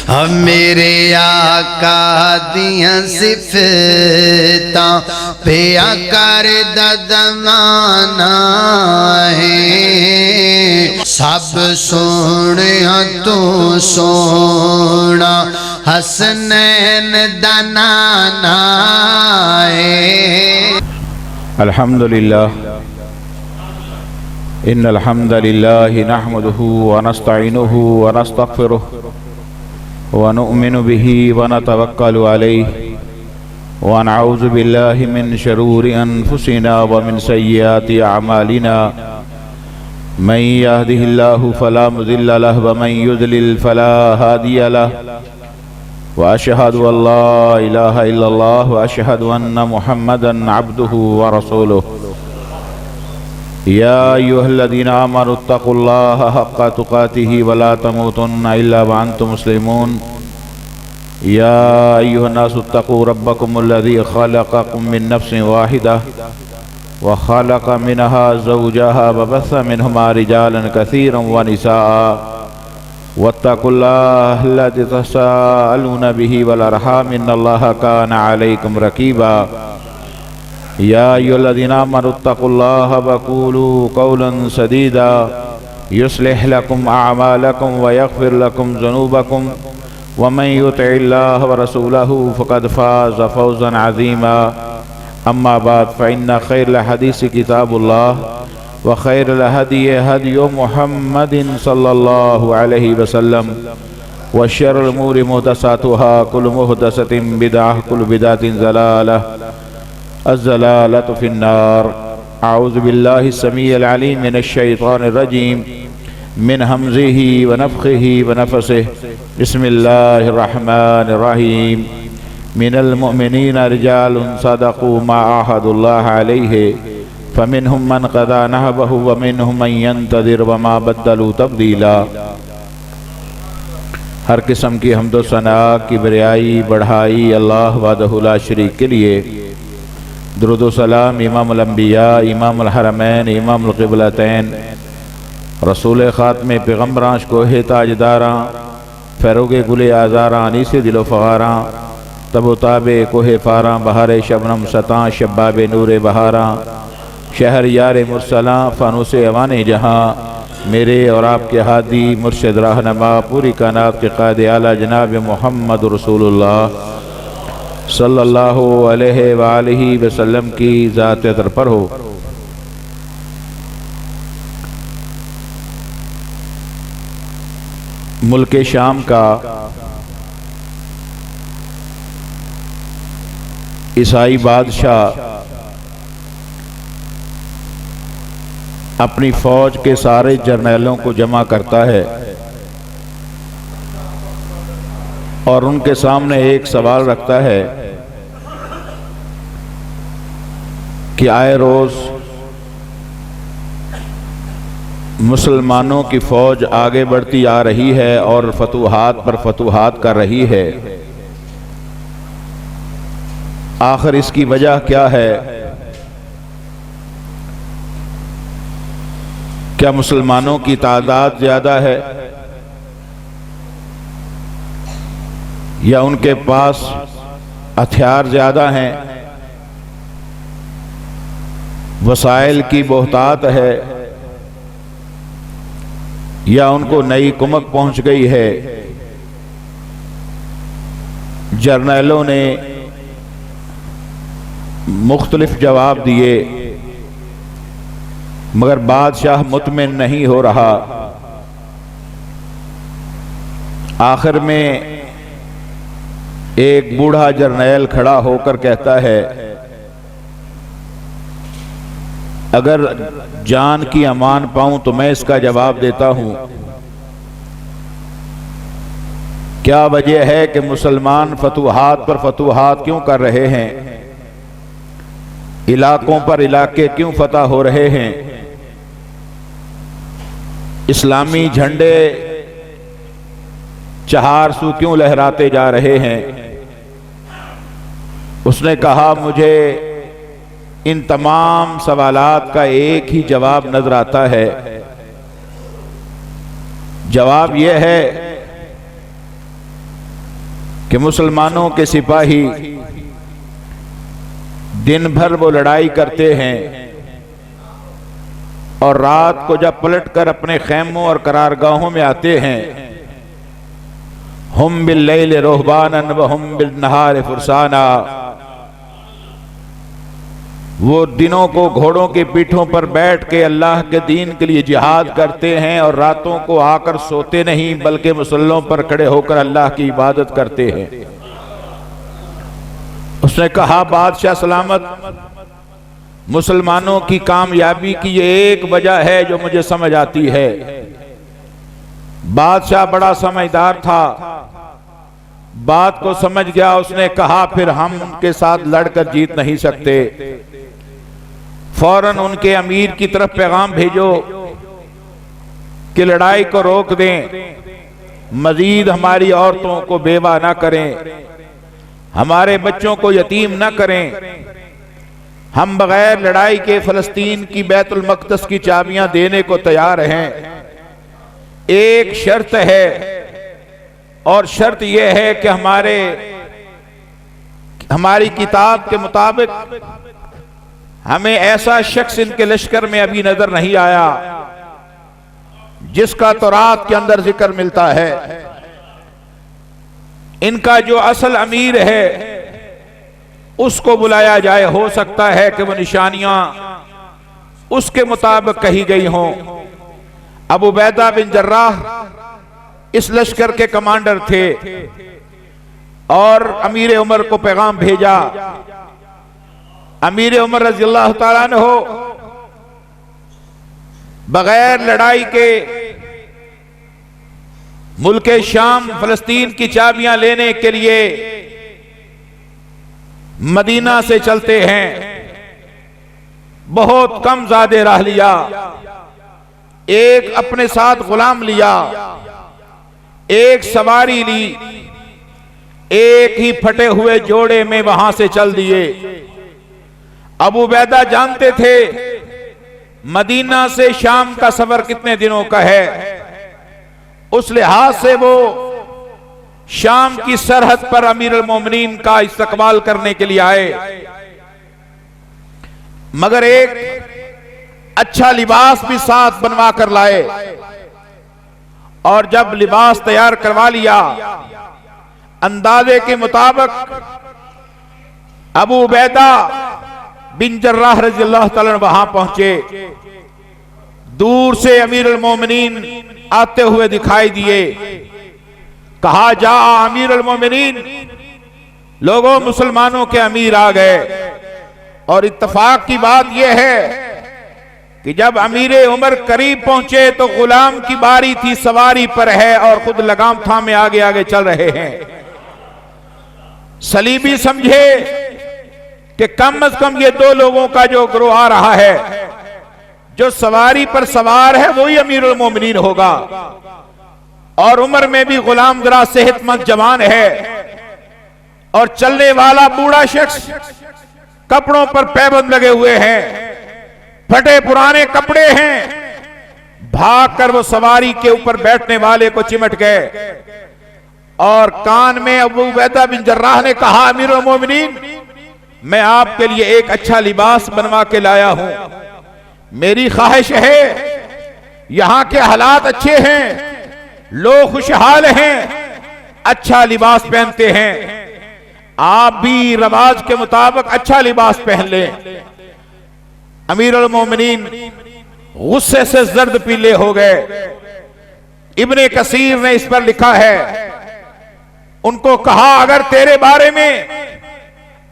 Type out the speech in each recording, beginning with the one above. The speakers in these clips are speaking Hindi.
हम मेरे आका दियां सिफतां पिया कर ददमाना है। सब सोने तू सोना हसनैन दनाना है। अल्हम्दुलिल्लाह इन्नल हम्दलिल्लाहि नहमदुहु व नस्तईनुहु व नस्तगफिरुहु व नु'मिनु बिही व नतवक्कलु अलैहि व नऊज़ु बिल्लाहि मिन शुरूरि अनफुसिना व मिन सय्यिआति अअमालिना मन यहदिहिल्लाहु फला मुज़िल्ल लहु व मन युज़लिल फला हादिय लहु व अशहदु अल्ला इलाहा इल्लल्लाह व अशहदु अन्ना मुहम्मदन अब्दुहु व रसूलुहु। या अय्युहल्लज़ीना आमनुत्तक़ुल्लाह हक़्क़ तुक़ातिही व ला तमूतुन्ना इल्ला व अंतुम मुस्लिमून। या अय्युहन्नासुत्तक़ू रब्बकुमुल्लज़ी ख़लक़कुम मिन नफ्सिन वाहिदा व ख़लक़ मिनहा ज़ौजहा व बस्सा मिनहुमा रिजालन कसीरन व निसाअ वत्तक़ुल्लाहल्लज़ी तसाअलूना बिही वल अर्हाम इन्नल्लाहा काना अलैकुम रक़ीबा। या अय्युहल्लज़ीना आमनुत्तक़ुल्लाह व क़ूलू क़ौलन सदीदा युस्लिह लकुम अअमालकुम व यग़फ़िर लकुम ज़ुनूबकुम व मन युतिइल्लाह व रसूलहु फ़क़द फ़ाज़ फ़ौज़न अज़ीमा। अम्मा बाद फ़इन्न ख़ैरल हदीस किताबुल्लाह व खैरुल हदी हदी मुहम्मदिन सल्लल्लाहु अलैहि वसल्लम व शर्रुल उमूरि मुहदसातुहा कुल्लु मुहदसतिन बिदअह कुल्लु बिदअतिन ज़लालह अज़्ज़लालतु फ़िन्नार। अऊज़ु बिल्लाहि समीइल अलीम मिनश शैतानिर रजीम मिन हमज़िही व नफ़ख़िही व नफ़सिही। बिस्मिल्लाहिर रहमानिर रहीम। मिनल मुअमिनीना रिजालुन सदक़ू मा अहदुल्लाह अलैहि फ़मिनहुम मन क़ज़ा नहबहु व मिनहुम मन यंतज़िर व मा बद्दलू तब्दीला। हर किस्म की हम्दो सना किबरियाई बढ़ाई अल्लाह वहदहु ला शरीक के लिए। दुरूद व सलाम इमामुल अंबिया इमामुल हरमैन इमामुल क़िबलतैन रसूल ख़ातमे पैगम्बरां कोहे ताजदारां फ़रोगे गुले आज़ारां अनीसे दिलो फ़गारां तबो ताबे कोहे फ़ारां बहारे शबनम सतां शब्बाब नूरे बहारां शहर यार मुरसलां फ़ानूसे अवाने जहाँ मेरे और आपके हादी मुर्शिद रहनमा पूरी कायनात के क़ाइद आला जनाब मोहम्मद रसूलुल्लाह सल्लल्लाहु अलैहि व आलिहि वसल्लम की ज़ात अतर पर हो। मुल्क शाम का ईसाई बादशाह अपनी फौज के सारे जर्नैलों को जमा करता है और उनके सामने एक सवाल रखता है कि आए रोज मुसलमानों की फौज आगे बढ़ती आ रही है और फतूहात पर फतूहात कर रही है, आखिर इसकी वजह क्या है? क्या मुसलमानों की तादाद ज़्यादा है या उनके पास हथियार ज़्यादा हैं, वसाइल की बहुतात है या उनको नई कुमक पहुंच गई है? जर्नैलों ने मुख्तलिफ जवाब दिए मगर बादशाह मुतमिन नहीं हो रहा। आखिर में एक बूढ़ा जर्नैल खड़ा होकर कहता है, अगर जान की अमान पाऊं तो मैं इसका जवाब देता हूं। क्या वजह है कि मुसलमान फतूहात पर फतूहात क्यों कर रहे हैं? इलाकों पर इलाके क्यों फतह हो रहे हैं? इस्लामी झंडे चहारसू क्यों लहराते जा रहे हैं? उसने कहा, मुझे इन तमाम सवालात का एक ही जवाब नजर आता है। जवाब यह है कि मुसलमानों के सिपाही दिन भर वो लड़ाई करते हैं और रात को जब पलटकर अपने खैमों और करारगाहों में आते हैं, हुम बिल्लैल रुहबानन व हुम बिन्नहार फुरसाना, वो दिनों को घोड़ों की पीठों पर बैठ के अल्लाह के दीन के लिए जिहाद करते हैं और रातों को आकर सोते नहीं बल्कि मुसल्लों पर खड़े होकर अल्लाह की इबादत करते हैं। उसने कहा, बादशाह सलामत, मुसलमानों की कामयाबी की ये एक वजह है जो मुझे समझ आती है। बादशाह बड़ा समझदार था, बात को समझ गया। उसने कहा, फिर हम उनके साथ लड़कर जीत नहीं सकते, फौरन उनके अमीर की तरफ पैगाम भेजो कि लड़ाई को रोक दें, मजीद हमारी औरतों को बेवा ना करें, हमारे बच्चों को यतीम ना करें। हम बगैर लड़ाई के फलस्तीन की बैतुल मक़दस की चाबियां देने को तैयार हैं। एक शर्त है और शर्त यह है कि हमारी किताब के मुताबिक हमें ऐसा शख्स इनके लश्कर में अभी नजर नहीं आया जिसका तौरात के अंदर जिक्र मिलता है। इनका जो असल अमीर है उसको बुलाया जाए, हो सकता है कि वो निशानियां उसके मुताबिक कही गई हों। अबू उबैदा बिन जर्राह इस लश्कर के कमांडर थे और अमीर उमर को पैगाम भेजा। अमीर उमर रज़ियल्लाहु ताला अन्हु बगैर लड़ाई के मुल्क शाम फलस्तीन की चाबियां लेने के लिए मदीना से चलते हैं। बहुत कम ज़्यादा राह लिया, एक अपने साथ गुलाम लिया, एक सवारी ली, एक ही फटे हुए जोड़े में वहां से चल दिए। अबू उबैदा जानते थे मदीना से शाम का सफर कितने दिनों का है, उस लिहाज से वो शाम की सरहद पर अमीर अल मोमिनीन का इस्तकबाल करने के लिए आए, मगर एक अच्छा लिबास भी साथ बनवा कर लाए। और जब लिबास तैयार करवा लिया, अंदाजे के मुताबिक अबू उबैदा बिन जर्राह रज़ियल्लाहु ताला वहां पहुंचे। दूर से अमीर अल मोमिनीन आते हुए दिखाई दिए। कहा, जा अमीर अल मोमिनीन, लोगों मुसलमानों के अमीर आ गए। और इत्तफाक की बात यह है कि जब अमीर उमर करीब पहुंचे तो गुलाम की बारी थी, सवारी पर है और खुद लगाम थामे आगे आगे चल रहे हैं। सलीबी समझे कि कम अज कम ये दो लोगों का जो ग्रोह आ रहा है, जो सवारी पर सवार है वही अमीरुल मोमिनीन होगा। और उम्र में भी गुलाम जरा सेहतमंद जवान है और चलने वाला बूढ़ा शख्स, कपड़ों पर पैबंद लगे हुए हैं, फटे पुराने कपड़े हैं। भागकर वो सवारी के ऊपर बैठने वाले को चिमट गए और कान में अबू उबैदा बिन जर्राह ने कहा, अमीरुल मोमिनीन, मैं आपके लिए एक अच्छा लिबास बनवा के लाया हूं। मेरी ख्वाहिश है, यहां के हालात अच्छे हैं, लोग खुशहाल हैं, अच्छा लिबास पहनते हैं, आप भी रवाज के मुताबिक अच्छा लिबास पहन लें। अमीरुल मोमिनीन गुस्से से जर्द पीले हो गए। इब्ने कसीर ने इस पर लिखा है, उनको कहा, अगर तेरे बारे में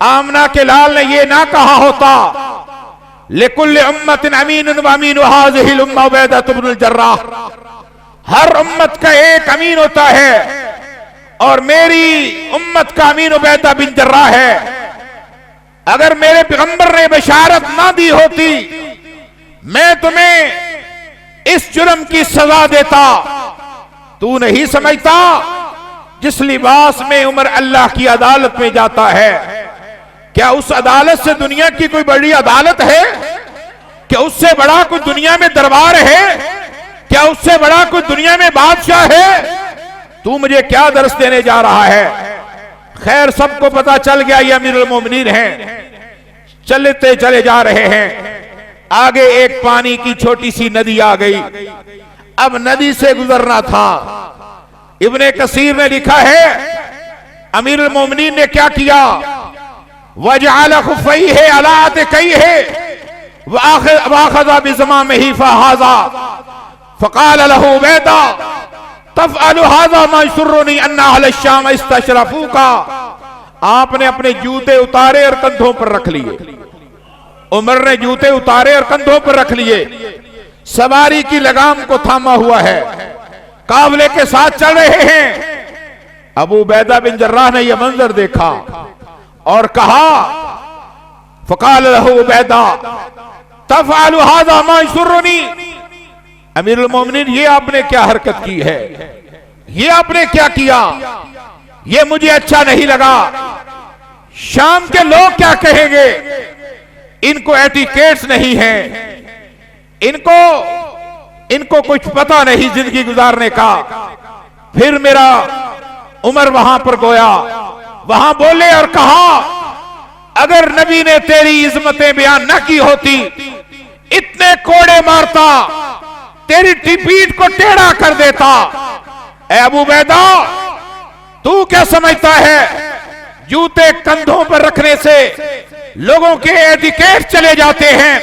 आमना के लाल ने यह ना कहा होता, लिकुल्लि उम्मतिन अमीन व अमीन हाज़िहिल उम्मा उबैदा इब्नुल जर्राह, हर उम्मत का एक अमीन होता है और मेरी उम्मत का अमीन उबैदा बिन जर्राह है। अगर मेरे पैगंबर ने बशारत ना दी होती, मैं तुम्हें इस जुर्म की सजा देता। तू नहीं समझता, जिस लिबास में उमर अल्लाह की अदालत में जाता है, क्या उस अदालत से दुनिया की कोई बड़ी अदालत है? क्या उससे बड़ा कोई दुनिया में दरबार है? क्या उससे बड़ा कोई दुनिया में बादशाह है? तू मुझे क्या दर्श देने जा रहा है? खैर सबको पता चल गया ये अमीरुल मोमिनीन हैं। चलते चले जा रहे हैं, आगे एक पानी की छोटी सी नदी आ गई। अब नदी से गुजरना था। इब्ने कसीर ने लिखा है अमीरुल मोमिनीन ने क्या किया, वजअल खुफ़ैहि अला अतिकैहि वअख़ज़ बिज़मामिहि फ़हाज़ा फ़क़ाल लहू उबैदा तफ़अलु हाज़ा मा यसुर्रुनी अन्ना अहल शाम इस्तशरफ़ूका। आपने अपने जूते उतारे और कंधों पर रख लिए। उमर ने जूते उतारे और कंधों पर रख लिए, सवारी की लगाम को थामा हुआ है, काफिले के साथ चल रहे हैं। अबू उबैदा बिन जर्राह ने यह मंजर देखा और कहा, फ़क़ाल लहू उबैदा तफ़अलु हाज़ा मा यसुर्रुनी। अमीरुल मोमिनीन ये आपने क्या हरकत की है, ये आपने क्या किया, ये मुझे अच्छा नहीं लगा। शाम के लोग क्या कहेंगे, इनको एटिकेट्स नहीं है, इनको कुछ पता नहीं जिंदगी गुजारने का। फिर मेरा उमर वहां पर गोया, वहां बोले और कहा, अगर नबी ने तेरी इज्जतें बयान न की होती, इतने कोड़े मारता, तेरी पीठ को टेढ़ा कर देता। ए अबू उबैदा, तू क्या समझता है जूते कंधों पर रखने से लोगों के एटिकेट चले जाते हैं?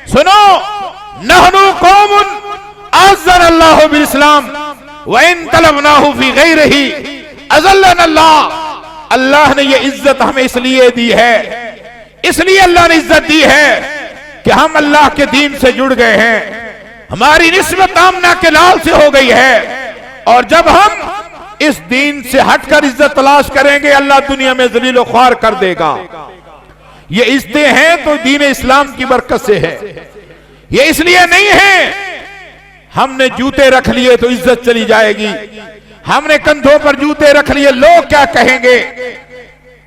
सुनो, नहनु कौमुन अज़्ज़न अल्लाहु बिल इस्लाम व इन तलबनाहु फी गैरिही अज़ल्लना अल्लाह। अल्लाह ने ये इज्जत हमें इसलिए दी है, इसलिए अल्लाह ने इज्जत दी है कि हम अल्लाह के दीन से जुड़ गए हैं, हमारी निस्बत आमना के लाल से हो गई है। और जब हम इस दीन से हटकर इज्जत तलाश करेंगे, अल्लाह दुनिया में जलील ख्वार कर देगा। ये इज्जतें हैं तो दीन इस्लाम की बरकत से है, ये इसलिए नहीं है हमने जूते रख लिए तो इज्जत चली जाएगी, हमने कंधों पर जूते रख लिए लोग क्या कहेंगे,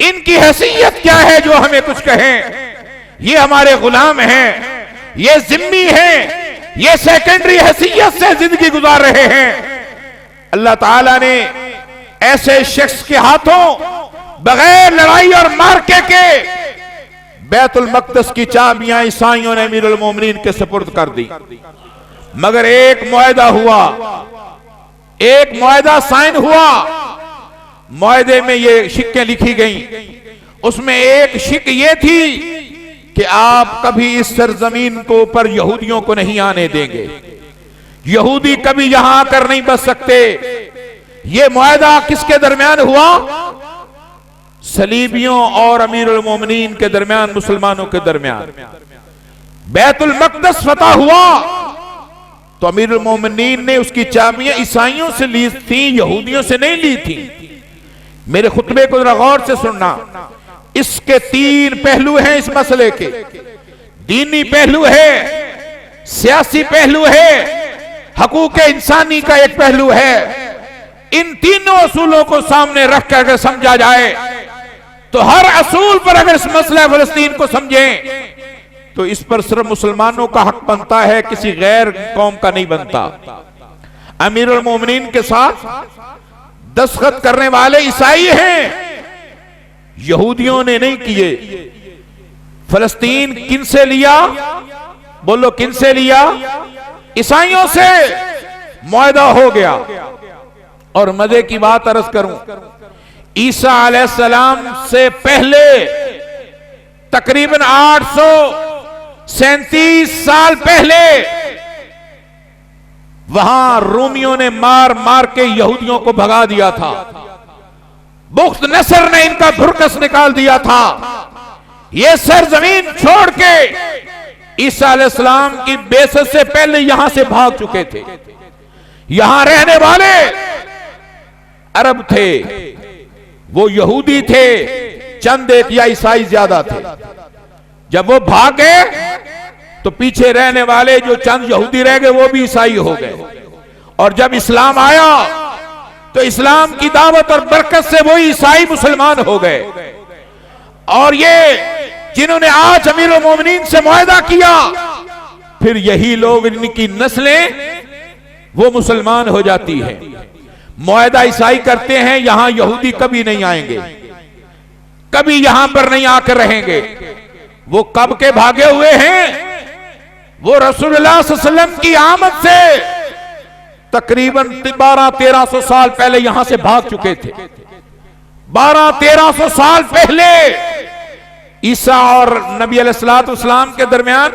इनकी हैसियत क्या है जो हमें कुछ कहें। ये हमारे गुलाम हैं, ये जिम्मी हैं, ये सेकेंडरी हैसियत से जिंदगी गुजार रहे हैं। अल्लाह ताला ने ऐसे शख्स के हाथों बगैर लड़ाई और मार्के के बैतुल मक़दस की चाबियां ईसाइयों ने अमीरुल मोमिनीन के सुपुर्द कर दी। मगर एक मुआहदा हुआ, एक मुआहदा साइन हुआ। मुआहदे में ये शिक्कें लिखी गईं, उसमें एक शिक ये थी कि आप कभी इस सरजमीन को ऊपर यहूदियों को नहीं आने देंगे, यहूदी कभी यहां आकर नहीं बस सकते। यह मुआहदा किसके दरमियान हुआ? सलीबियों और अमीरुल मोमिनीन के दरमियान, मुसलमानों के दरमियान। बैतुल मक़दस फतह हुआ तो अमीरुल मोमिनीन ने उसकी चाबियां ईसाइयों से ली थी, यहूदियों से नहीं ली थी। मेरे खुतबे को जरा गौर से सुनना। इसके तीन पहलू हैं इस मसले के, दीनी पहलू है, सियासी पहलू है, हकूक इंसानी का एक पहलू है। इन तीनों असूलों को सामने रख कर अगर समझा जाए तो हर असूल पर अगर इस मसला फलस्तीन को समझें तो इस पर सिर्फ मुसलमानों का हक बनता है, किसी गैर कौम का नहीं बनता। अमीरुल मोमिनीन के साथ दस्तखत करने वाले ईसाई हैं, यहूदियों ने नहीं किए। फलस्तीन किनसे लिया? बोलो किनसे लिया? ईसाइयों से मुआहदा हो गया। और मजे की बात अर्ज करूं, ईसा अलैहिस्सलाम से पहले तकरीबन 837 साल पहले वहां रोमियों ने मार मार के यहूदियों को भगा दिया था। बुख्त नसर ने इनका भुरकस निकाल दिया था। ये सरजमीन छोड़ के ईसा अलैहिस्सलाम की बेइज्जत से पहले यहां से भाग चुके थे। यहां रहने वाले अरब थे, वो यहूदी थे, चंद एक या ईसाई ज्यादा थे। जब वो भाग गए तो पीछे रहने वाले जो चंद यहूदी रह गए वो भी ईसाई हो गए। और जब इस्लाम आया तो इस्लाम की दावत और बरकत से वो ईसाई मुसलमान हो गए। और ये जिन्होंने आज अमीरुल मोमिनीन से मुआहदा किया, फिर यही लोग, इनकी नस्लें वो मुसलमान हो जाती हैं। मुआहदा ईसाई करते हैं, यहां यहूदी कभी नहीं आएंगे। कभी यहां पर नहीं आकर रहेंगे। वो कब के भागे हुए हैं? वो रसूलुल्लाह सल्लल्लाहु अलैहि वसल्लम की आमद से तकरीबन 1200-1300 साल पहले यहां से भाग चुके थे। 1200-1300 साल पहले ईसा और नबी अलैहिस्सलाम के दरमियान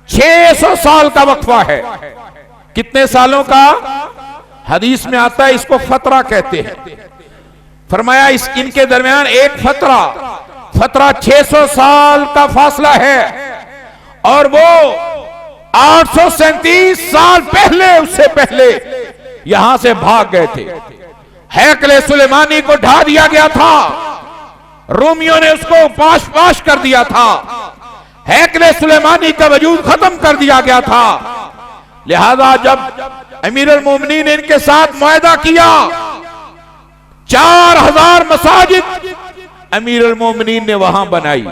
600 साल का वक्फा है। कितने सालों का? हदीस में आता है इसको फतरा कहते हैं। फरमाया इनके दरमियान एक फतरा 600 साल का फासला है, और वो 837 साल पहले, उससे पहले यहां से भाग गए थे। हैकले सुलेमानी को ढा दिया गया था, रोमियों ने उसको पाश कर दिया था। हैकले सुलेमानी का वजूद खत्म कर दिया गया था। लिहाजा जब अमीरुल मोमिनीन ने इनके साथ मुआहदा किया, 4000 मसाजिद अमीरुल मोमिनीन ने वहां बनाई।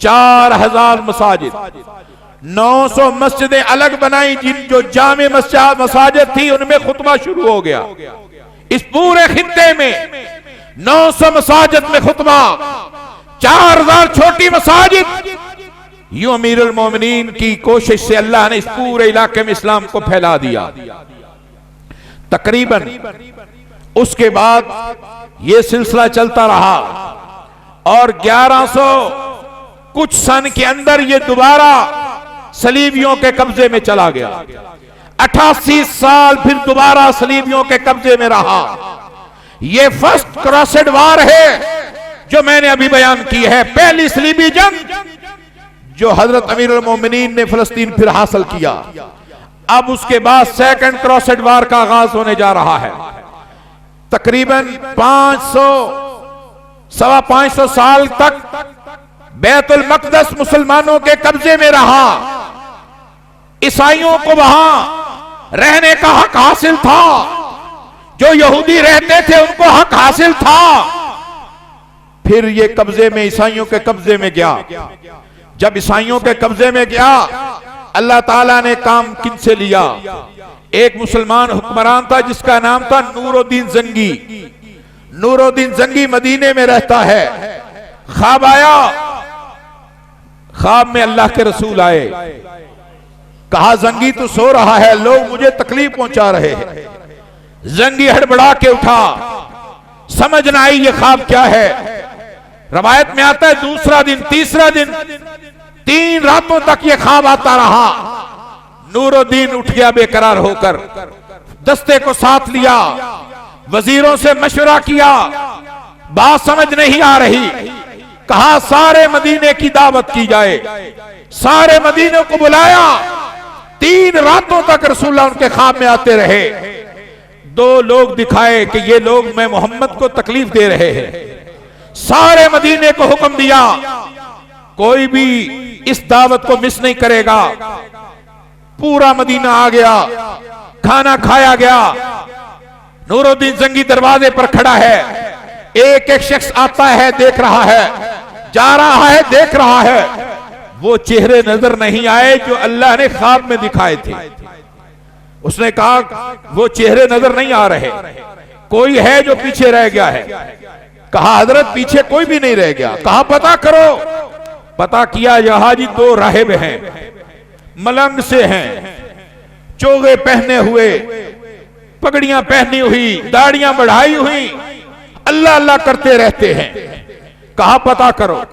4000 मसाजिद, 900 मस्जिदें अलग बनाई, जो जामे मसाजिद थी उनमें खुतबा शुरू हो गया। इस पूरे खित्ते में 900 मसाजिद में खुतबा, 4000 छोटी मसाजिद। यूं अमीरुल मोमिनीन की कोशिश से अल्लाह ने इस पूरे इलाके में इस्लाम को फैला दिया। तकरीबन उसके बाद यह सिलसिला चलता रहा, और 1100 कुछ सन के अंदर यह दोबारा सलीबियों के कब्जे में चला गया। 88 साल फिर दोबारा सलीबियों के कब्जे में रहा। यह फर्स्ट क्रॉसेड वार है जो मैंने अभी बयान की है, पहली सलीबी जंग जो हजरत अमीरुल मोमिनीन ने फिलिस्तीन फिर हासिल किया। अब उसके बाद सेकंड क्रॉसेड वार का आगाज होने जा रहा है। तकरीबन 500-525 साल तक बैतुल मक़दस मुसलमानों के कब्जे में रहा। ईसाइयों को वहां रहने का हक हासिल था, जो यहूदी रहते थे उनको हक हासिल था। फिर ये कब्जे में, ईसाइयों के कब्जे में गया। जब ईसाइयों के कब्जे में गया, अल्लाह ताला ने काम किनसे लिया? एक मुसलमान हुक्मरान था जिसका नाम था नूरुद्दीन जंगी। नूरुद्दीन जंगी मदीने में रहता है। ख्वाब आया, ख्वाब में अल्लाह के रसूल आए। कहा जंगी तो सो रहा है, लोग मुझे तकलीफ पहुंचा रहे हैं। जंगी हड़बड़ा के उठा, समझ ना आई ये ख्वाब क्या है। रवायत में आता है दूसरा दिन, तीसरा दिन, 3 रातों तक ये ख्वाब आता रहा। नूरुद्दीन उठ गया बेकरार होकर, दस्ते को साथ लिया, वजीरों से मशवरा किया, बात समझ नहीं आ रही। कहा सारे मदीने की दावत की जाए। सारे मदीने को बुलाया। 3 रातों तक रसूलुल्लाह उनके ख्वाब में आते रहे। 2 लोग दिखाए कि ये लोग मैं मोहम्मद को तकलीफ दे रहे हैं। सारे मदीने को हुक्म दिया कोई भी इस दावत को मिस नहीं करेगा। पूरा मदीना आ गया, खाना खाया गया। नूरुद्दीन जंगी दरवाजे पर खड़ा है। एक एक शख्स आता है, देख रहा है, जा रहा है, देख रहा है। वो चेहरे नजर नहीं आए जो अल्लाह ने ख्वाब में दिखाए थे। उसने कहा वो चेहरे नजर नहीं आ रहे, कोई है जो पीछे रह गया है। कहा हजरत पीछे कोई भी नहीं रह गया। कहा पता करो। पता किया, यहाँ जी 2 राहिब हैं, मलंग से हैं, चोगे पहने हुए, पगड़ियां पहनी हुई, दाढ़ियां बढ़ाई हुई, अल्लाह अल्लाह करते रहते हैं। कहा पता करो।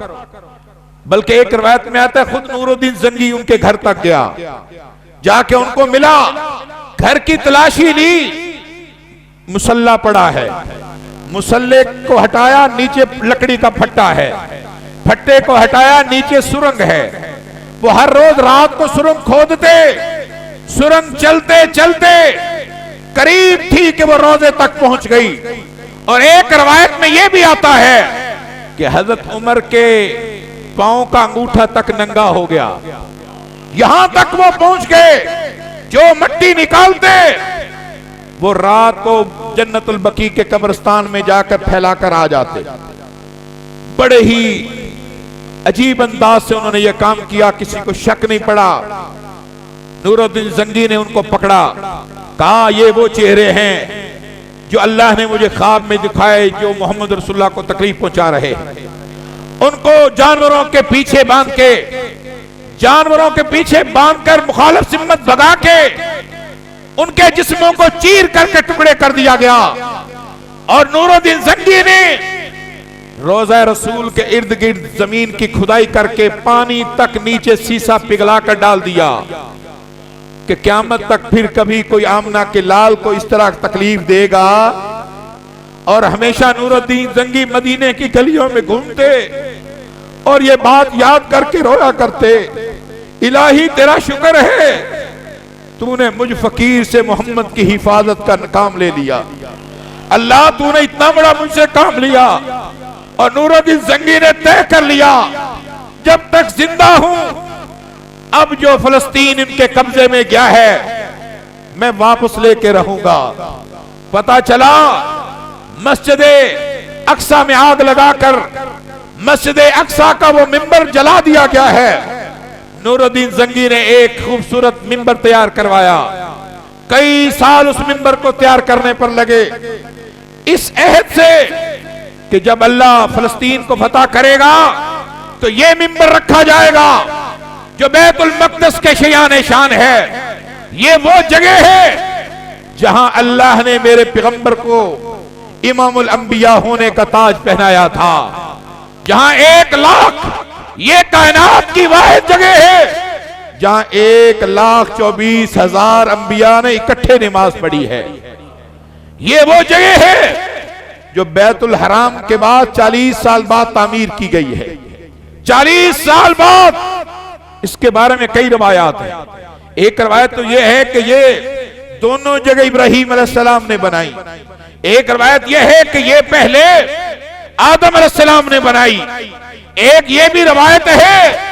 बल्कि एक रवायत में आता है खुद नूरुद्दीन जंगी उनके घर तक गया, जाके उनको मिला, घर की तलाशी ली। मुसल्ला पड़ा है, मुसल्ले को हटाया, नीचे लकड़ी का फट्टा है, फट्टे को हटाया, नीचे सुरंग है। वो हर रोज रात को सुरंग खोदते। सुरंग चलते चलते करीब थी कि वो रोजे तक पहुंच गई। और एक रवायत में यह भी आता है कि हजरत उमर के पांव का अंगूठा तक नंगा हो गया। यहां तक वो पहुंच गए, जो मट्टी निकालते वो रात को जन्नतुल बकी के कब्रिस्तान में जाकर फैलाकर आ जाते। बड़े ही अजीब अंदाज से उन्होंने यह काम किया, किसी को शक नहीं पड़ा। नूरुद्दीन जंगी ने उनको पकड़ा, कहा ये वो चेहरे हैं जो अल्लाह ने मुझे ख्वाब में दिखाए, जो मोहम्मद रसूलुल्लाह को तकलीफ पहुंचा रहे हैं। उनको जानवरों के पीछे बांधकर मुखालिफ सिम्मत भगा के उनके जिस्मों को चीर करके टुकड़े कर दिया गया। और नूरुद्दीन जंगी ने रोज़ा रसूल के इर्द गिर्द जमीन की खुदाई करके पानी तक नीचे सीसा पिघला कर डाल दिया कि क़यामत तक फिर कभी कोई आमना के लाल को इस तरह तकलीफ देगा। और हमेशा नूरुद्दीन जंगी मदीने की गलियों में घूमते और ये बात याद करके रोया करते, इलाही तेरा शुक्र है तूने मुझ फकीर से मोहम्मद की हिफाजत का काम ले लिया। अल्लाह तूने इतना बड़ा मुझसे काम लिया। और नूरुद्दीन जंगी ने तय कर लिया, जब तक जिंदा हूं, अब जो फलस्तीन इनके कब्जे में गया है मैं वापस लेके रहूंगा। पता चला मस्जिद अक्सा में आग लगाकर मस्जिद अक्सा का वो मिंबर जला दिया गया है। नूरुद्दीन जंगी ने एक खूबसूरत मिंबर तैयार करवाया। कई साल उस मिंबर को तैयार करने पर लगे, इस अहद से कि जब अल्लाह फलस्तीन को फतह करेगा तो ये मिंबर रखा जाएगा जो बैतुल मक़दस के शयान शान है। ये वो जगह है जहां अल्लाह ने मेरे पैगंबर को इमामुल अंबिया होने का ताज पहनाया था, जहां 1 लाख, ये कायनात की वाहिद जगह है जहां 1,24,000 अंबिया ने इकट्ठे नमाज पढ़ी है। ये वो जगह है जो बैतुल हराम के बाद 40 साल बाद तामीर की गई है। 40 साल बाद इसके बारे में कई रवायात हैं। एक रवायत तो यह है कि ये दोनों जगह इब्राहीम अलैहिस्सलाम ने बनाई। एक रवायत यह है कि ये पहले आदम अलैहिस्सलाम ने बनाई। एक ये भी रवायत है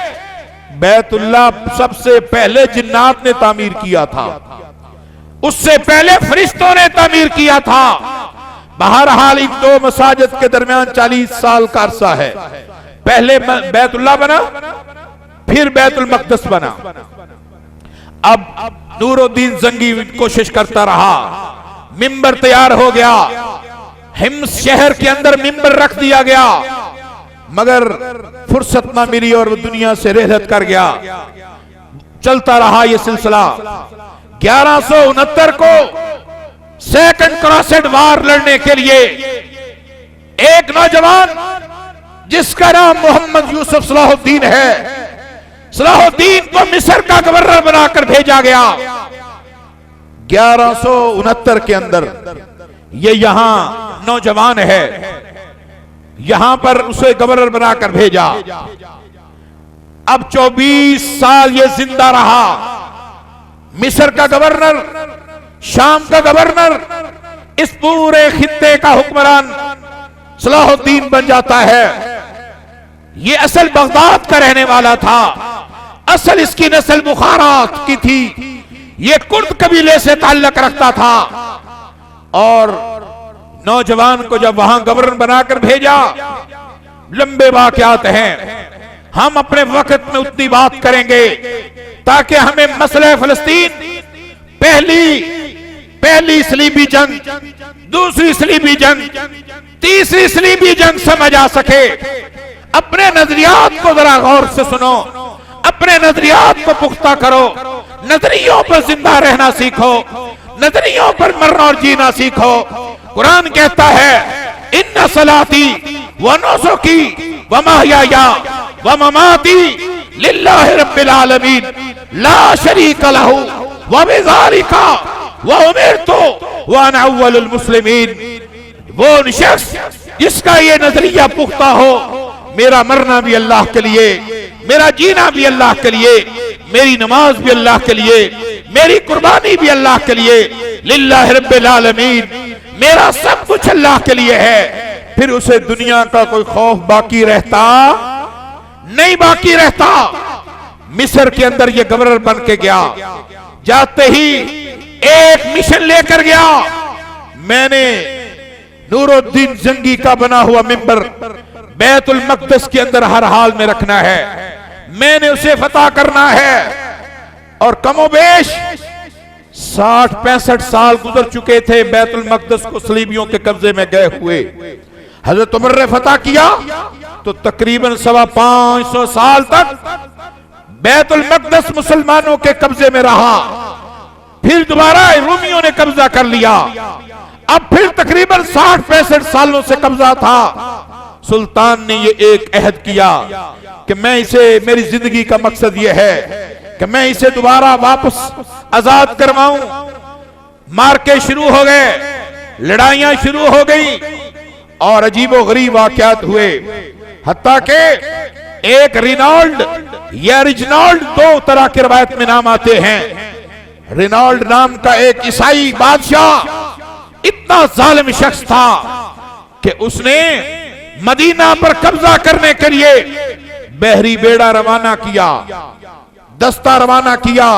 बैतुल्लाह सबसे पहले जिन्नात ने तामीर किया था, उससे पहले फरिश्तों ने तामीर किया था। बहरहाल इन 2 मसाजिद के दरमियान 40 साल का अरसा है। पहले बैतुल्लाह बना, फिर बैतुल मक़दस बना। अब नूरुद्दीन जंगी कोशिश करता रहा, मिंबर तैयार हो गया, हिम्स शहर के अंदर मिंबर रख दिया गया, मगर फुर्सत ना मिली और वो दुनिया से रहलत कर गया। चलता रहा ये सिलसिला। 1169 को सेकंड क्रॉसेड वार लड़ने के लिए एक नौजवान जिसका नाम मोहम्मद यूसुफ सलाहुद्दीन है, सलाहुद्दीन को मिस्र का गवर्नर बनाकर भेजा गया। 1169 के अंदर ये यहां नौजवान है, यहां पर उसे गवर्नर बनाकर भेजा। अब 24 साल ये जिंदा रहा। मिस्र का गवर्नर, शाम का गवर्नर, इस पूरे खित्ते का हुक्मरान सलाहुद्दीन बन जाता है। ये असल बगदाद का रहने वाला था, असल इसकी नस्ल बुखारात की थी, ये कुर्द कबीले से ताल्लुक रखता था। और नौजवान को जब वहां गवर्नर बनाकर भेजा, लंबे वाकयात हैं, हम अपने वक्त में उतनी बात करेंगे ताकि हमें मसले फलस्तीन, पहली सलीबी जंग, दूसरी सलीबी जंग, तीसरी सलीबी जंग समझ आ सके। अपने नजरियात को जरा गौर से सुनो, अपने नजरियात को पुख्ता करो, नजरियों पर जिंदा रहना सीखो, नजरियों पर मरना और जीना सीखो। कुरान कहता है, इन्ना सलाती व नुसुकी व महयाया व ममाती लिल्लाहि रब्बिल आलमीन ला शरीका लहू व बिज़ालिका व उमिरतु व अना अव्वलुल मुस्लिमीन। वो शख्स जिसका ये नजरिया पुख्ता हो, मेरा मरना भी अल्लाह के लिए, मेरा जीना भी अल्लाह के लिए, मेरी नमाज भी अल्लाह के लिए, मेरी कुर्बानी भी अल्लाह के लिए, लिल्लाहि रब्बिल आलमीन, मेरा सब कुछ अल्लाह के लिए है। फिर उसे दुनिया का कोई खौफ बाकी रहता नहीं, बाकी रहता। मिस्र के अंदर ये गवर्नर बन के गया, जाते ही एक मिशन लेकर गया, मैंने नूरुद्दीन जंगी का बना हुआ मिंबर बैतुल मक़दस के अंदर हर हाल में रखना है, मैंने उसे फतह करना है। और कमोबेश 60-65 साल गुजर चुके थे बैतुल मक़दस को सलीबियों के कब्जे में गए हुए। हजरत उमर ने फतह किया, तो तकरीबन 525 साल तक बैतुल मक़दस मुसलमानों के कब्जे में रहा। फिर दोबारा रूमियों ने कब्जा कर लिया। अब फिर तकरीबन 60-65 सालों से कब्जा था। सुल्तान ने ये एक अहद किया कि मैं इसे, मेरी जिंदगी का मकसद ये है कि मैं इसे दोबारा वापस आजाद करवाऊं। मार्के शुरू हो गए, लड़ाइयां शुरू हो गई और अजीबो गरीब वाकयात हुए। हत्ता के एक रिनॉल्ड या रिजनॉल्ड, दो तरह के रवायत में नाम आते हैं। रिनॉल्ड नाम का एक ईसाई बादशाह इतना जालिम शख्स था कि उसने मदीना पर कब्जा करने के लिए बहरी बेड़ा रवाना किया, दस्ता रवाना किया,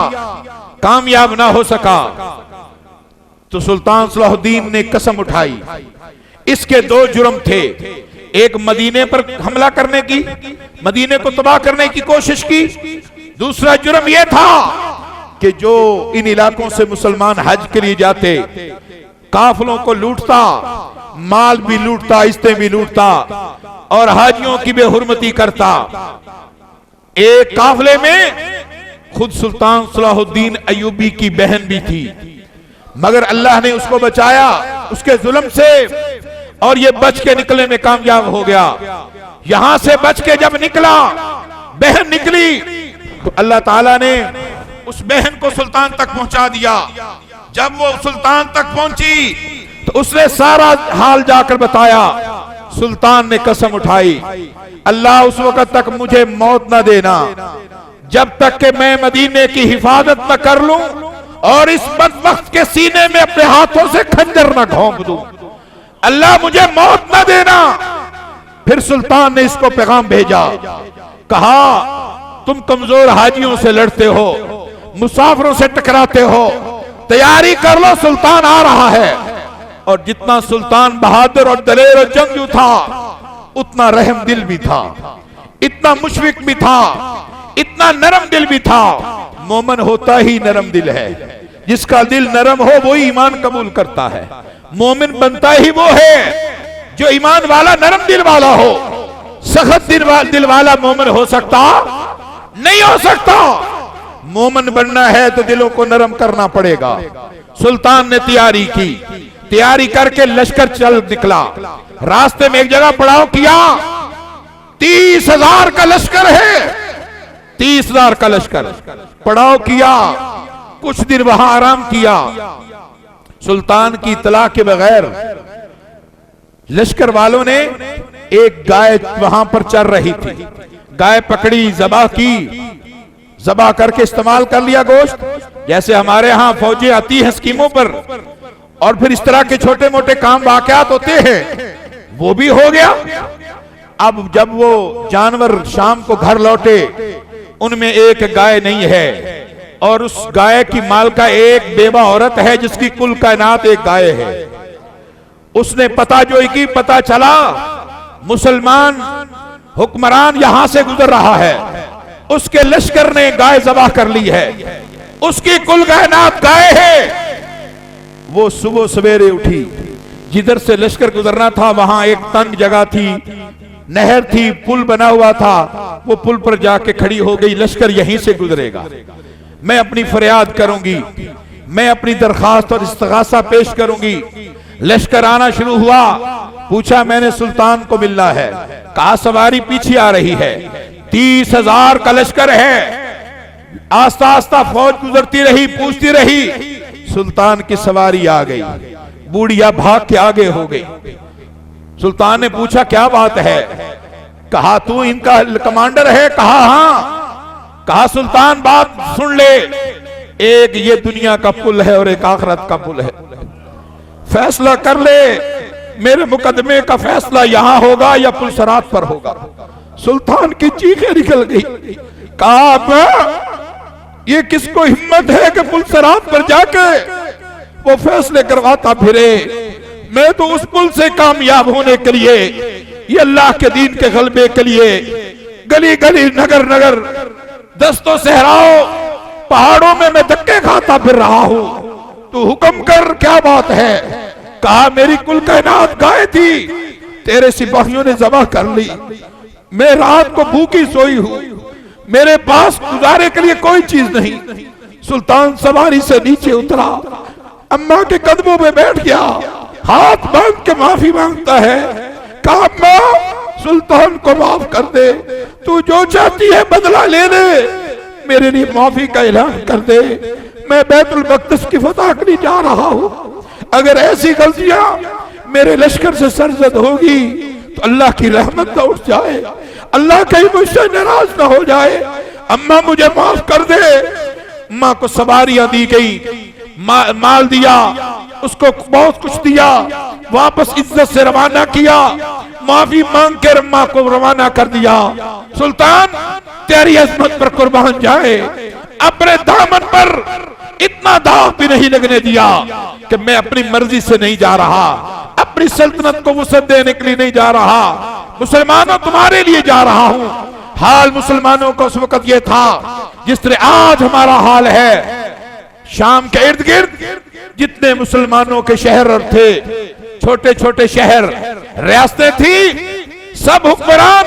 कामयाब ना हो सका। तो सुल्तान सलाहुद्दीन ने कसम उठाई। इसके दो जुर्म थे, एक मदीने पर हमला करने की, मदीने को तबाह करने की कोशिश की। दूसरा जुर्म यह था कि जो इन इलाकों से मुसलमान हज के लिए जाते, काफिलों को लूटता, माल भी लूटता, इज्जतें भी लूटता और हाजियों की बेहुरमती करता। एक काफिले में खुद सुल्तान सलाहुद्दीन अय्यूबी की बहन भी थी, मगर अल्लाह ने उसको बचाया उसके जुल्म से और ये बच के निकलने में कामयाब हो गया। यहां से बच के जब निकला, बहन निकली, तो अल्लाह ताला ने उस बहन को सुल्तान तक पहुंचा दिया। जब वो सुल्तान तक पहुंची तो उसने सारा हाल जाकर बताया। सुल्तान ने कसम उठाई, अल्लाह उस वक्त तक मुझे मौत न देना जब तक कि मैं मदीने की हिफाजत न कर लूं और इस बदबख्त के सीने में अपने हाथों से खंजर न घोंप दूं। अल्लाह मुझे मौत न देना। फिर सुल्तान ने इसको पैगाम भेजा, कहा तुम कमजोर हाजियों से लड़ते हो, मुसाफिरों से टकराते हो, तैयारी कर लो, सुल्तान आ रहा है। और जितना सुल्तान बहादुर और दलेर और जंगजू था, उतना रहम दिल भी था, इतना मुशफिक भी था, इतना नरम दिल भी था। मोमन होता ही नरम दिल है, जिसका दिल नरम हो वो ईमान कबूल करता है। मोमिन बनता ही वो है जो ईमान वाला, नरम दिल वाला हो। सख्त दिल वाला मोमिन हो सकता नहीं, हो सकता। मोमिन बनना है तो दिलों को नरम करना पड़ेगा। सुल्तान ने तैयारी की, तैयारी करके लश्कर चल निकला। रास्ते में एक जगह पड़ाव किया। 30,000 का लश्कर है, 30,000 का लश्कर। पड़ाव किया, कुछ दिन वहां आराम किया। सुल्तान की इत्तला के बगैर लश्कर वालों ने एक गाय वहां पर चर रही थी, गाय पकड़ी, ज़बह की, ज़बह करके इस्तेमाल कर लिया गोश्त। जैसे हमारे यहाँ फौजें आती हैं स्कीमों पर, और फिर इस तरह के छोटे मोटे काम वाकयात होते हैं, वो भी हो गया। अब जब वो जानवर शाम को घर लौटे, उनमें एक गाय नहीं है और उस गाय की मालका एक बेवा औरत है जिसकी कुल कायनात एक गाय है। उसने पता जोई की, पता चला मुसलमान हुक्मरान यहां से गुजर रहा है, उसके लश्कर ने गाय ज़बह कर ली है, उसकी कुल कायनात गाय है। वो सुबह सवेरे उठी, जिधर से लश्कर गुजरना था वहां एक तंग जगह थी, नहर थी, पुल बना हुआ था, वो पुल पर जाके खड़ी हो गई। लश्कर यहीं से गुजरेगा, मैं अपनी फरियाद करूंगी, मैं अपनी दरखास्त और इस्तिगासा पेश करूंगी। लश्कर आना शुरू हुआ। पूछा, मैंने सुल्तान को मिलना है। कहा सवारी पीछे आ रही है। 30,000 का लश्कर है। आस्ता आस्ता फौज गुजरती रही, पूछती रही। सुल्तान की सवारी आ गई, बूढ़िया भाग के आगे हो गई। सुल्तान ने पूछा, क्या बात है? कहा, तू इनका कमांडर है? कहा, हां। कहा, सुल्तान बात सुन ले, एक ये दुनिया का पुल है और एक आखिरत का पुल है, फैसला कर ले, मेरे मुकदमे का फैसला यहां होगा या पुलसरात पर होगा। सुल्तान की चीखें निकल गई। कहा, ये किसको हिम्मत है कि पुलसरात पर जाके वो फैसले करवाता फिरे? मैं तो उस पुल से कामयाब होने के लिए, ये अल्लाह के दीन के गलबे के लिए गली गली, नगर नगर, दस्तों सहराओं, पहाड़ों में मैं धक्के खाता फिर रहा हूं। तू हुक्म कर, क्या बात है? कहा, मेरी कुल कायनात गाय थी, तेरे सिपाहियों ने ज़बह कर ली, मैं रात को भूखी सोई हूं, मेरे पास गुजारे के लिए कोई चीज नहीं। सुल्तान सवारी से नीचे उतरा, अम्मा के कदमों में बैठ गया, हाथ बांध के माफी मांगता है। कहा अम्मा सुल्तान को माफ कर दे, तू जो चाहती है बदला ले ले, मेरे लिए माफी का ऐलान कर दे। मैं बैतुल मक़दिस की फतह के लिए जा रहा हूं, अगर ऐसी गलतियां मेरे लश्कर से सरजद होगी तो अल्लाह की रहमत न उठ जाए, अल्लाह कहीं मुझसे नाराज न हो जाए, अम्मा मुझे माफ कर दे। अम्मा को सवारियां दी गई, माल दिया, उसको बहुत कुछ दिया, वापस इज्जत से रवाना किया, माफी मांग कर अम्मा को रवाना कर दिया। सुल्तान तेरी अजमत पर कुर्बान जाए, अपने दामन पर इतना दाग भी नहीं लगने दिया कि मैं अपनी मर्जी से नहीं जा रहा, अपनी सल्तनत को वसअत देने के लिए नहीं जा रहा, मुसलमानों तुम्हारे लिए जा रहा हूं। हाल मुसलमानों का उस वक्त यह था जिस तरह आज हमारा हाल है। शाम के इर्द गिर्द जितने मुसलमानों के शहर थे, छोटे छोटे शहर रियासतें थी, सब हुक्मरान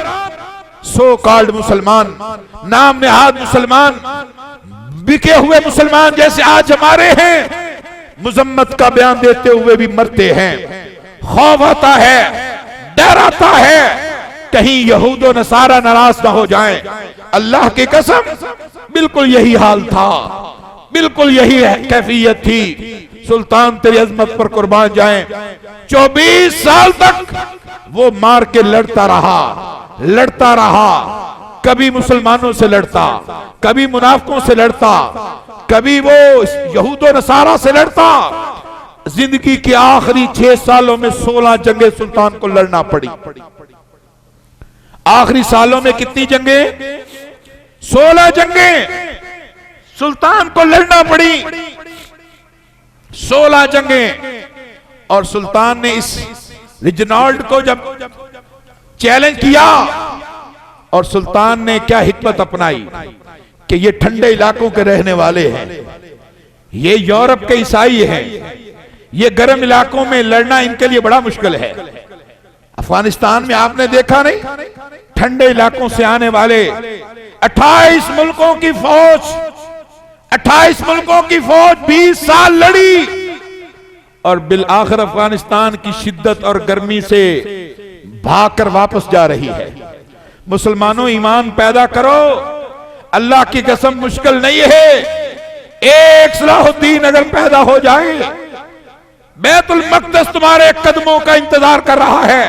सो कॉल्ड मुसलमान, नाम नेहाद मुसलमान, बिके हुए मुसलमान जैसे आज हमारे हैं, मुजम्मत का बयान देते हुए भी मरते हैं। खौफ आता है, डर आता है कहीं यहूद और नसारा नाराज ना हो जाएं। अल्लाह की कसम बिल्कुल यही हाल था, बिल्कुल यही कैफियत थी। सुल्तान तेरी अजमत पर कुर्बान जाएं। 24 साल तक वो मार के लड़ता रहा, कभी मुसलमानों से लड़ता, कभी मुनाफिकों से लड़ता, कभी वो यहूद और नसारा से लड़ता। जिंदगी के आखिरी 6 सालों में 16 जंगें सुल्तान को लड़ना पड़ी। आखिरी सालों में कितनी जंगें? 16 जंगें सुल्तान को लड़ना पड़ी, 16 जंगें। और सुल्तान ने इस रिजनॉल्ड को जब चैलेंज किया, और सुल्तान ने क्या हिकमत अपनाई कि ये ठंडे इलाकों के रहने वाले हैं, ये यूरोप के ईसाई हैं, ये गर्म इलाकों में लड़ना इनके लिए बड़ा मुश्किल है। अफगानिस्तान में आपने देखा नहीं, ठंडे इलाकों से आने वाले 28 मुल्कों की फौज, 28 मुल्कों की फौज 20 साल लड़ी, और बिल आखिर अफगानिस्तान की शिद्दत और गर्मी से भागकर वापस जा रही है। मुसलमानों ईमान पैदा करो, अल्लाह की कसम मुश्किल नहीं है। एक सलाहुद्दीन अगर पैदा हो जाए, बैतुल मक़दस तुम्हारे कदमों का इंतजार कर रहा है,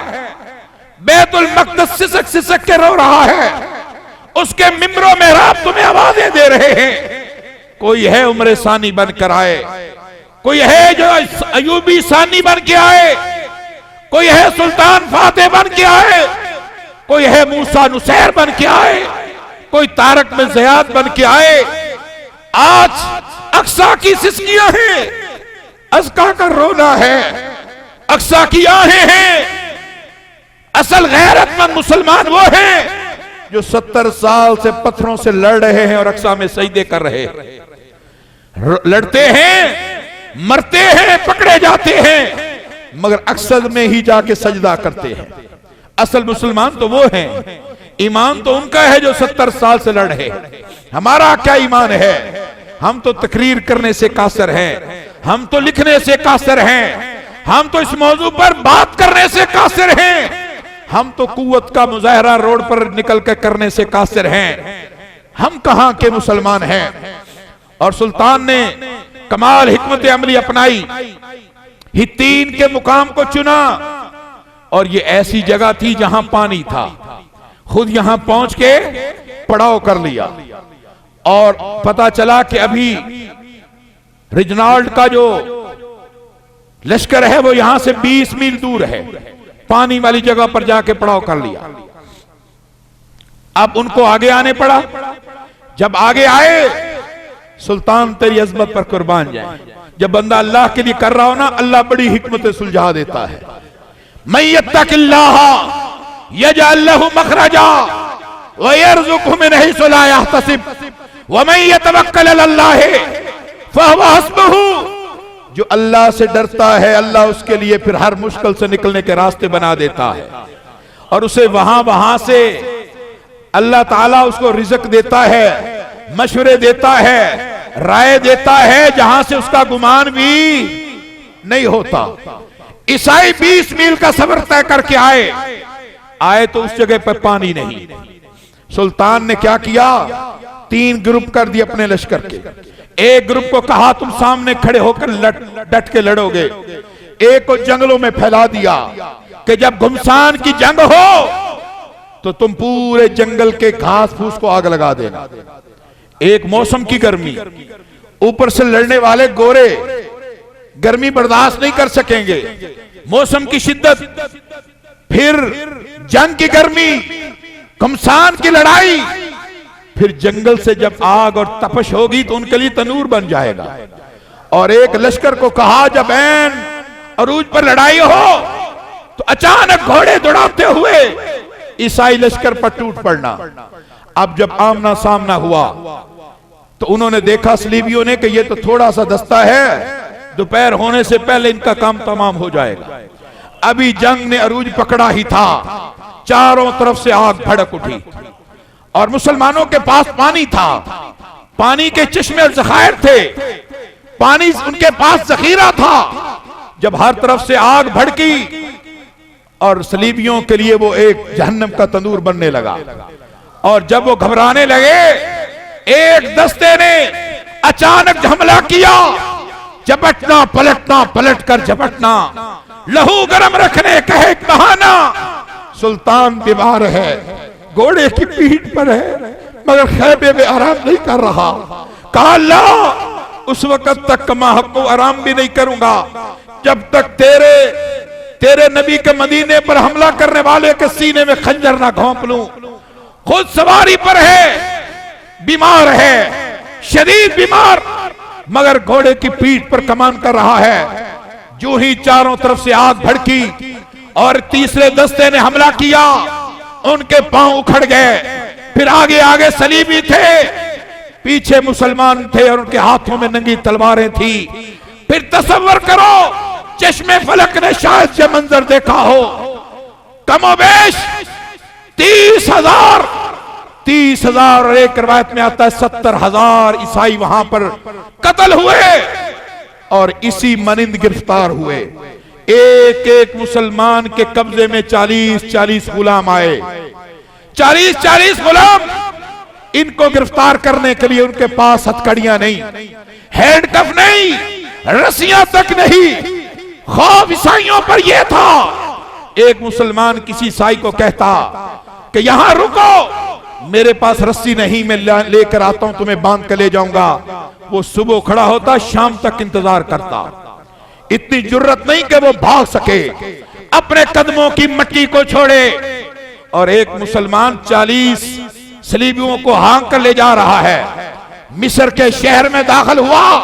बैतुल मक़दस सिसक सिसक के रो रहा है, उसके मिंबरों में रात तुम्हें आवाजें दे रहे हैं। कोई है उमर सानी बनकर आए, कोई है जो अयूबी सानी बन के आए, कोई है सुल्तान फातेह बन के आए, कोई है मूसा नुसैर बन के आए, कोई तारक में ज़ियाद बन के आए। आज अक्सा की सिसकियां हैं, अज़का का रोना है, अक्सा की आहें हैं। असल गैरतमंद मुसलमान वो हैं जो 70 साल से पत्थरों से लड़ रहे हैं और अक्सा में सजदे कर रहे हैं, लड़ते हैं, मरते हैं, पकड़े जाते हैं, मगर अक्सर में ही जाके सजदा करते हैं। असल मुसलमान तो वो हैं, ईमान तो उनका है जो 70 साल से लड़ रहे। हमारा क्या ईमान है? हम तो तकरीर करने से कासर हैं, हम तो लिखने से कासर हैं, हम तो इस मौजू पर बात करने से कासर हैं, हम तो कुव्वत का मुजाहरा रोड पर निकल कर करने से कासर हैं। हम कहां के मुसलमान हैं? और सुल्तान ने कमाल हिकमत अमली अपनाई, हित्तीन के मुकाम को चुना, और ये ऐसी जगह थी जहां पानी था, खुद यहां पहुंच के पड़ाव कर लिया। और पता चला कि अभी रिजनॉल्ड का जो लश्कर है वो यहां से 20 मील दूर है, पानी वाली जगह पर जाके पड़ाव कर लिया। अब उनको आगे आने पड़ा। जब आगे आए, सुल्तान तेरी अजमत पर कुर्बान जाए, जब बंदा अल्लाह के लिए कर रहा हो ना, अल्लाह बड़ी हिकमत सुलझा देता है। मैं यत्तकिल्लाह यजअल लहु मखरजा व यरज़ुकहु मिन हैसु ला यहतसिब व मन यतवक्कल अलल्लाह फहुवा हस्बुहु। जो अल्लाह से डरता है, अल्लाह उसके लिए फिर हर मुश्किल से निकलने के रास्ते बना देता है, और उसे वहां से अल्लाह ताला उसको रिज़्क देता है, मशवरे देता है, राय देता है जहां से उसका गुमान भी नहीं होता। ईसाई 20 मील का सफर तय करके आए तो उस जगह पर पानी नहीं। सुल्तान ने क्या किया, 3 ग्रुप कर दिए अपने लश्कर के। एक ग्रुप को कहा तुम सामने खड़े होकर डट के लड़ोगे। एक को जंगलों में फैला दिया कि जब घुमसान की जंग हो तो तुम पूरे जंगल के घास फूस को आग लगा देना। एक मौसम की गर्मी, ऊपर से लड़ने वाले गोरे गर्मी बर्दाश्त नहीं कर सकेंगे, मौसम की शिद्दत, फिर जंग की गर्मी, घमसान की लड़ाई, फिर जंगल से जब आग और तपश होगी तो उनके लिए तनूर बन जाएगा। और एक लश्कर को कहा जब ऐन अरूज पर लड़ाई हो तो अचानक घोड़े दौड़ाते हुए ईसाई लश्कर पर टूट पड़ना। अब जब आमना सामना हुआ तो उन्होंने देखा सलीबियों ने कि ये तो थोड़ा सा दस्ता है, दोपहर होने से पहले इनका काम तमाम हो जाएगा। अभी जंग ने अरूज पकड़ा ही था, चारों तरफ से आग भड़क उठी और मुसलमानों के पास पानी था, पानी के चश्मे और ज़खायर थे, पानी उनके पास जखीरा था। जब हर तरफ से आग भड़की और सलीबियों के लिए वो एक जहन्नम का तंदूर बनने लगा। और जब वो घबराने लगे, एक दस्ते ने अचानक हमला किया, झपटना पलटना, पलट कर झपटना, लहू गरम रखने का एक बहाना। सुल्तान बीमार है, घोड़े की पीठ पर है, मगर खैबे में आराम नहीं कर रहा। कहा अल्लाह उस वक्त तक कमा हक़ आराम भी नहीं करूंगा जब तक तेरे नबी के मदीने पर हमला करने वाले के सीने में खंजर ना घोंप लूं। खुद सवारी पर है, बीमार है, शदीद बीमार, मगर घोड़े की पीठ पर कमान कर रहा है। जो ही चारों तरफ से आग भड़की और तीसरे दस्ते ने हमला किया, उनके पांव उखड़ गए। फिर आगे आगे सलीबी थे, पीछे मुसलमान थे और उनके हाथों में नंगी तलवारें थी। फिर तसव्वुर करो, चश्मे फलक ने शायद ये मंजर देखा हो, कमोबेश 30,000 और एक रवायत में आता है 70,000 ईसाई वहां पर कत्ल हुए और इसी मनिंद गिरफ्तार हुए। एक एक मुसलमान के कब्जे में 40-40 गुलाम आए, 40-40 गुलाम। इनको गिरफ्तार करने के लिए उनके पास हथकड़ियां नहीं, हैंडकफ नहीं, रस्सियां तक नहीं। खौफ ईसाइयों पर यह था, एक मुसलमान किसी ईसाई को कहता कि यहां रुको, मेरे पास रस्सी नहीं, मैं लेकर आता हूं, तुम्हें बांध कर ले जाऊंगा। वो सुबह खड़ा होता, शाम तक इंतजार करता। इतनी जुर्रत नहीं कि वो भाग सके, अपने कदमों की मट्टी को छोड़े। और एक मुसलमान 40 सलीबियों को हाँक कर ले जा रहा है। मिस्र के शहर में दाखिल हुआ,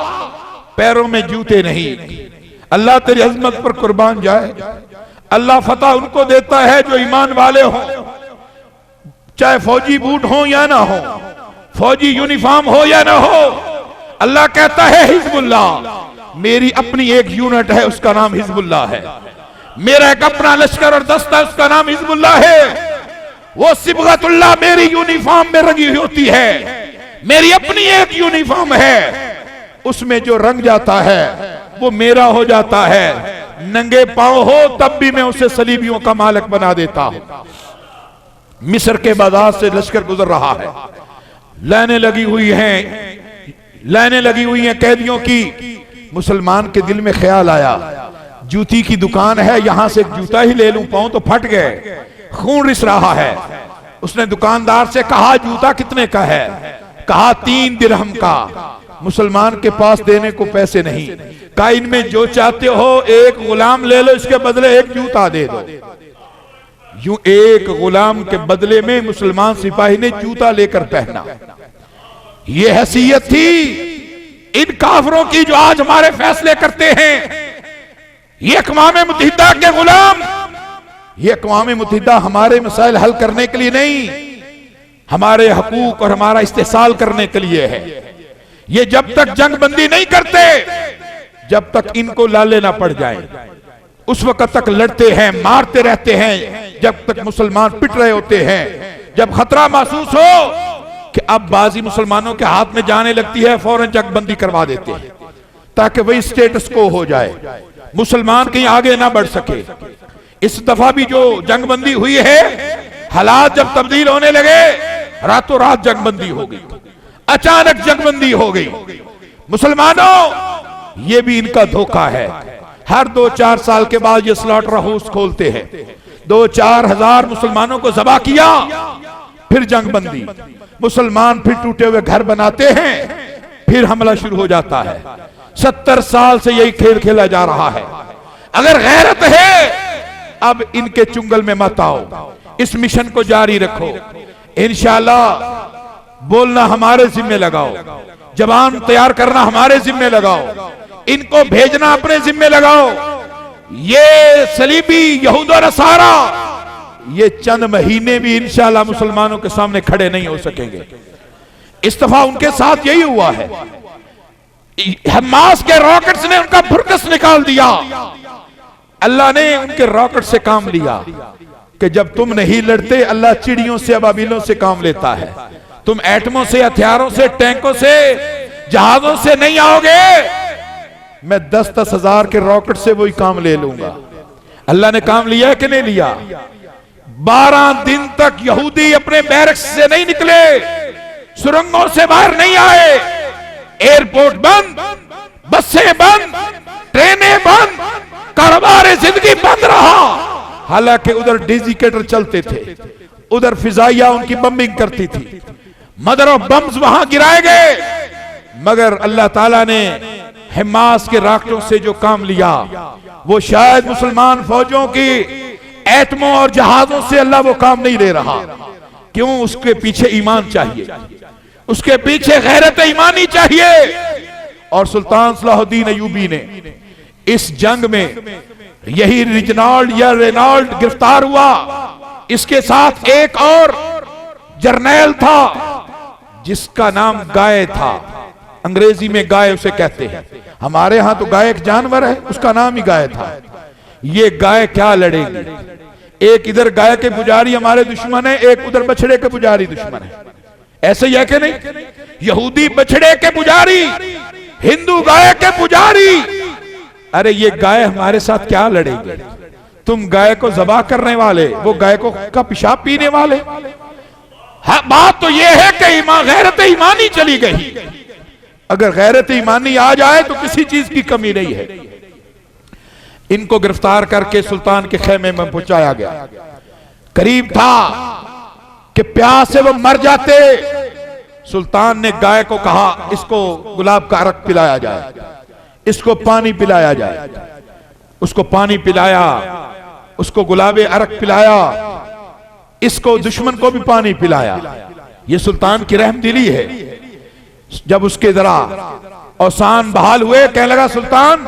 पैरों में जूते नहीं। अल्लाह तेरी अजमत पर कुर्बान जाए, अल्लाह फतह उनको देता है जो ईमान वाले हों, चाहे फौजी बूट हो या ना हो, फौजी यूनिफॉर्म हो या ना हो। अल्लाह कहता है हिजबुल्लाह, मेरी अपनी एक यूनिट है, उसका नाम हिजबुल्लाह है। मेरा एक अपना लश्कर और दस्ता, उसका नाम हिजबुल्लाह है। वो सिबगतुल्लाह मेरी यूनिफॉर्म में रंगी हुई होती है, मेरी अपनी एक यूनिफॉर्म है, उसमें जो रंग जाता है वो मेरा हो जाता है। नंगे पांव हो तब भी मैं उसे सलीबियों का मालिक बना देता हूं। मिस्र के बाजार से लश्कर गुजर रहा है, लाइनें लगी हुई हैं कैदियों की। मुसलमान के दिल में ख्याल आया, जूती की दुकान है, यहां से एक जूता ही ले लूं, पांव तो फट गए, खून रिस रहा है। उसने दुकानदार से कहा जूता कितने का है? कहा 3 दिरहम का। मुसलमान के पास देने को पैसे नहीं। कहा इनमें जो चाहते हो, एक गुलाम ले लो, इसके बदले एक जूता दे दो। यूं एक गुलाम के बदले में मुसलमान सिपाही ने जूता लेकर पहना। यह हैसियत थी इन काफिरों की जो आज हमारे फैसले करते हैं। ये अक़वाम मुत्तहिदा के गुलाम, ये अक़वाम मुत्तहिदा हमारे मसाइल हल करने के लिए नहीं, हमारे हकूक और हमारा इस्तेहसाल करने के लिए है। ये जब तक जंग बंदी नहीं करते, जब तक इनको लाले ना पड़ जाए, उस वक्त तक लड़ते हैं, मारते रहते हैं, जब तक मुसलमान पिट रहे होते हैं। जब खतरा महसूस हो कि अब बाजी मुसलमानों के हाथ में जाने लगती है, फौरन जंगबंदी करवा देते हैं ताकि वही स्टेटस को हो जाए, मुसलमान कहीं आगे ना बढ़ सके। इस दफा भी जो जंगबंदी हुई है, हालात जब तब्दील होने लगे, रातों रात जंगबंदी हो गई, अचानक जंगबंदी हो गई। मुसलमानों, ये भी इनका धोखा है। हर 2-4 साल के बाद ये स्लॉटर हाउस खोलते हैं, 2-4 हजार मुसलमानों को ज़बा किया, फिर जंगबंदी, मुसलमान फिर टूटे हुए घर बनाते हैं, फिर हमला शुरू हो जाता है। 70 साल से यही खेल खेला जा रहा है। अगर गैरत है, अब इनके चुंगल में मत आओ, इस मिशन को जारी रखो। इंशाअल्लाह बोलना हमारे जिम्मे लगाओ, जबान तैयार करना हमारे जिम्मे लगाओ, इनको भेजना अपने जिम्मे लगाओ। ये सलीबी यहूद और नसारा ये चंद महीने भी इंशाअल्लाह मुसलमानों के सामने खड़े नहीं हो सकेंगे। इस दफा उनके साथ यही हुआ है। हमास के रॉकेट्स ने उनका फुरकस निकाल दिया। अल्लाह ने उनके रॉकेट से काम लिया कि जब तुम नहीं लड़ते, अल्लाह चिड़ियों से, अबाबिलों से काम लेता है। तुम एटमों से, हथियारों से, टैंकों से, जहाजों से नहीं आओगे, मैं 10-10 हजार के रॉकेट से वही काम ले लूंगा। अल्लाह ने काम लिया कि नहीं लिया? 12 दिन तक यहूदी अपने बैरक्स से नहीं निकले, सुरंगों से बाहर नहीं आए, एयरपोर्ट बंद, बसें बंद, ट्रेनें बंद, कारोबार जिंदगी बंद रहा। हालांकि उधर डेजिकेटर चलते थे, उधर फिजाइया उनकी बम्बिंग करती थी, मदर ऑफ बम्स वहां गिराए गए, मगर अल्लाह ताला ने हमास के रॉकेटों से जो काम लिया, वो शायद मुसलमान फौजों की एटमों और जहाजों से अल्लाह वो काम नहीं ले रहा। क्यों? उसके पीछे ईमान चाहिए, उसके पीछे गैरत ईमानी चाहिए। और सुल्तान सलाहुद्दीन अय्यूबी ने इस जंग में, यही रिजनाल्ड या रेनाल्ड गिरफ्तार हुआ, इसके साथ एक और जर्नैल था जिसका नाम गाय था। अंग्रेजी में गाय उसे कहते हैं, हमारे यहां तो गाय एक जानवर है, उसका नाम ही गाय था। ये गाय क्या लड़ेगी? एक इधर गाय के पुजारी हमारे दुश्मन है, एक उधर बछड़े के पुजारी दुश्मन है। ऐसे ही है कि नहीं? यहूदी बछड़े के पुजारी, हिंदू गाय के पुजारी। अरे ये गाय हमारे साथ क्या लड़ेगी? तुम गाय को ज़बा करने वाले, वो गाय को का पेशाब पीने वाले। हाँ, बात तो ये है कि गैरत ईमानी चली गई। अगर गैरत ईमानी आ जाए तो किसी चीज की कमी नहीं है। इनको गिरफ्तार करके सुल्तान के खेमे में पहुंचाया गया। करीब था कि प्यास से वो मर जाते। सुल्तान ने गाय को कहा, इसको गुलाब का अरक पिलाया जाए, इसको पानी पिलाया जाए। उसको पानी पिलाया, उसको गुलाबे अरक पिलाया, इसको दुश्मन को भी पानी पिलाया। ये सुल्तान की रहमदिली है। जब उसके जरा औसान बहाल हुए, कहने लगा, सुल्तान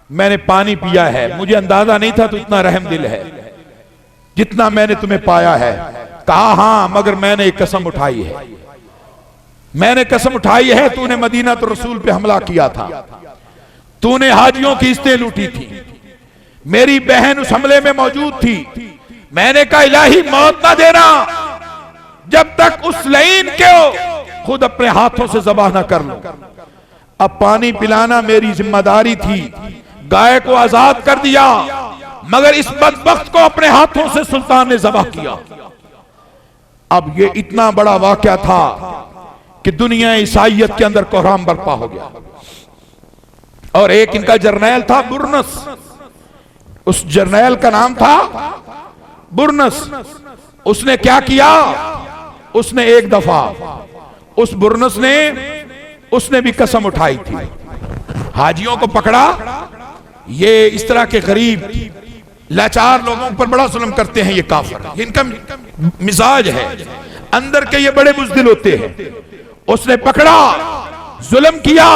मैंने पानी पिया है, मुझे अंदाजा नहीं था तो इतना रहमदिल है जितना मैंने तुम्हें पाया है। कहा, हां, मगर मैंने एक कसम उठाई है, मैंने कसम उठाई है, तूने मदीना तो रसूल पे हमला किया था, तूने हाजियों की इज्जतें लूटी थी, मेरी बहन उस हमले में मौजूद थी। मैंने कहा, इलाही मौत ना देना जब तक उस लईन को खुद अपने हाथों से ज़बाह ना कर लूं। अब पानी पिलाना मेरी जिम्मेदारी थी, गाय को आजाद कर दिया, मगर इस बदबख्त को अपने हाथों से सुल्तान ने ज़बाह किया। अब ये इतना बड़ा वाकया था कि दुनिया ईसाइयत के अंदर कोहराम बर्पा हो गया। और एक इनका जर्नैल था बुरनस, उस जर्नैल का नाम था बुरनस। उसने क्या किया? उसने एक दफा उस बुरनस ने उसने भी कसम उठाई थी, हाजियों को पकड़ा। ये इस तरह के गरीब लाचार लोगों पर बड़ा जुल्म करते हैं, ये काफिर, इनका मिजाज है, अंदर के ये बड़े बुज़दिल होते हैं। उसने पकड़ा, जुल्म किया,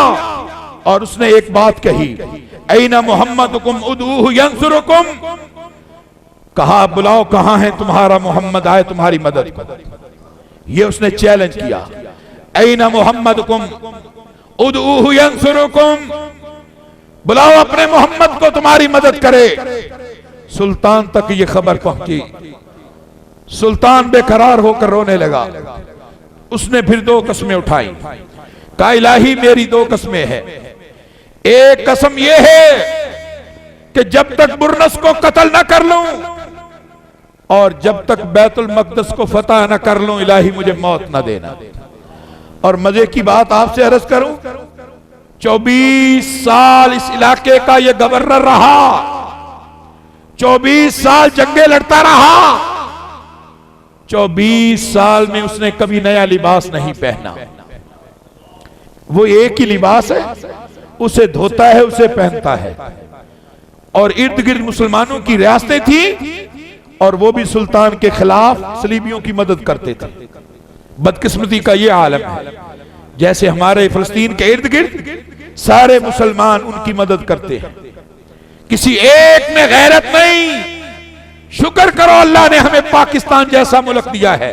और उसने एक बात कही, ऐना मुहम्मदुकुम उदूहु यंसुरुकुम, कहा, बुलाओ, कहां है तुम्हारा मोहम्मद, आए तुम्हारी मदद को। ये उसने चैलेंज किया, ऐना मुहम्मदुकुम उदूहु यंसुरुकुम, बुलाओ अपने मोहम्मद को, तुम्हारी मदद करे। सुल्तान तक ये खबर पहुंची। सुल्तान बेकरार होकर रोने लगा। उसने फिर 2 कस्में उठाई। कहा इलाही मेरी 2 कस्में हैं। एक कसम यह है कि जब तक बुरनस को कत्ल न कर लूं और जब तक बैतुल मक़दस को फतह न कर लूं, इलाही मुझे मौत न देना। और मजे की बात आपसे अर्ज करूं, 24 साल इस इलाके का यह गवर्नर रहा, 24 साल जंगे लड़ता रहा, 24 साल में उसने कभी नया लिबास नहीं पहना। वो एक ही लिबास है, उसे धोता है, उसे पहनता है। और इर्द गिर्द मुसलमानों की रियासतें थी और वो भी सुल्तान के खिलाफ सलीबियों की मदद करते थे। बदकिस्मती का ये आलम है, जैसे हमारे फिलिस्तीन के इर्द गिर्द सारे मुसलमान उनकी मदद करते हैं, किसी एक में गैरत नहीं। शुक्र करो अल्लाह ने हमें पाकिस्तान जैसा मुल्क दिया है।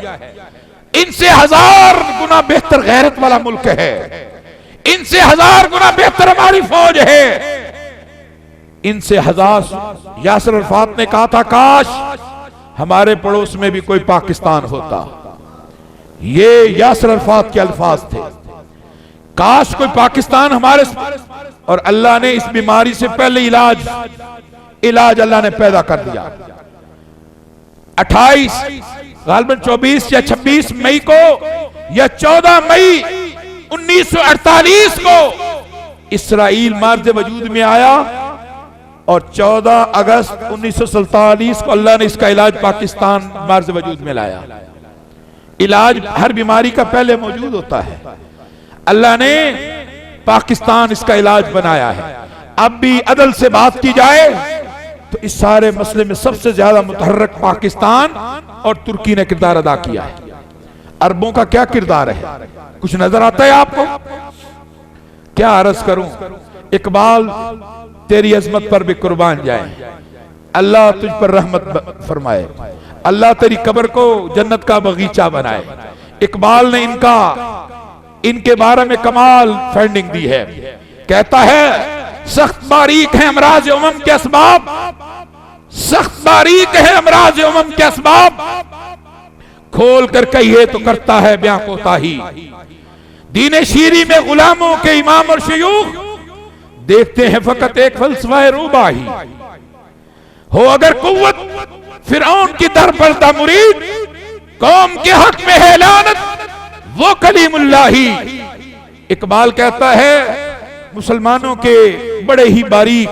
इनसे 1000 गुना बेहतर गैरत वाला मुल्क है, इनसे 1000 गुना बेहतर हमारी फौज है, इनसे 1000। यासिर अरफात ने कहा था काश हमारे पड़ोस में भी कोई पाकिस्तान होता। ये यासिर अरफात के अल्फाज थे, काश कोई पाकिस्तान हमारे। और अल्लाह ने इस बीमारी से पहले इलाज अल्लाह ने पैदा कर दिया। 28 गालबन 24 या 26 मई को या 14 मई 1948 को इसराइल मार्ज वजूद में आया और 14 अगस्त 1947 को अल्लाह ने इसका इलाज पाकिस्तान मार्ज वजूद में लाया। इलाज हर बीमारी का पहले मौजूद होता है, अल्लाह ने पाकिस्तान इसका इलाज बनाया है। अब भी अदल से बात की जाए तो इस सारे मसले में सबसे ज्यादा मुतहर्रिक पाकिस्तान और तुर्की ने किरदार अदा किया है। अरबों का क्या किरदार है, कुछ नजर आता है आपको? क्या अर्ज करूं, इकबाल तेरी अजमत पर भी कुर्बान जाए, अल्लाह तुझ पर रहमत फरमाए, अल्लाह तेरी कब्र को जन्नत का बगीचा बनाए। इकबाल ने इनके बारे में कमाल फाइंडिंग दी है। कहता है सख्त बारीक है अमराज उमम के असबाब, सख्त बारीक है अमराज उमम के असबाब, खोल कर कहिए तो करता है ब्याह कोताही। दीने शीरी में गुलामों के इमाम और शयूख देखते हैं फकत एक फलसफा रूबाही। हो अगर कुव्वत फिरौन की दर पर दा मुरीद, कौम के हक में है लानत वो कलीमुल्लाही। इकबाल कहता है मुसलमानों के बड़े ही बारीक,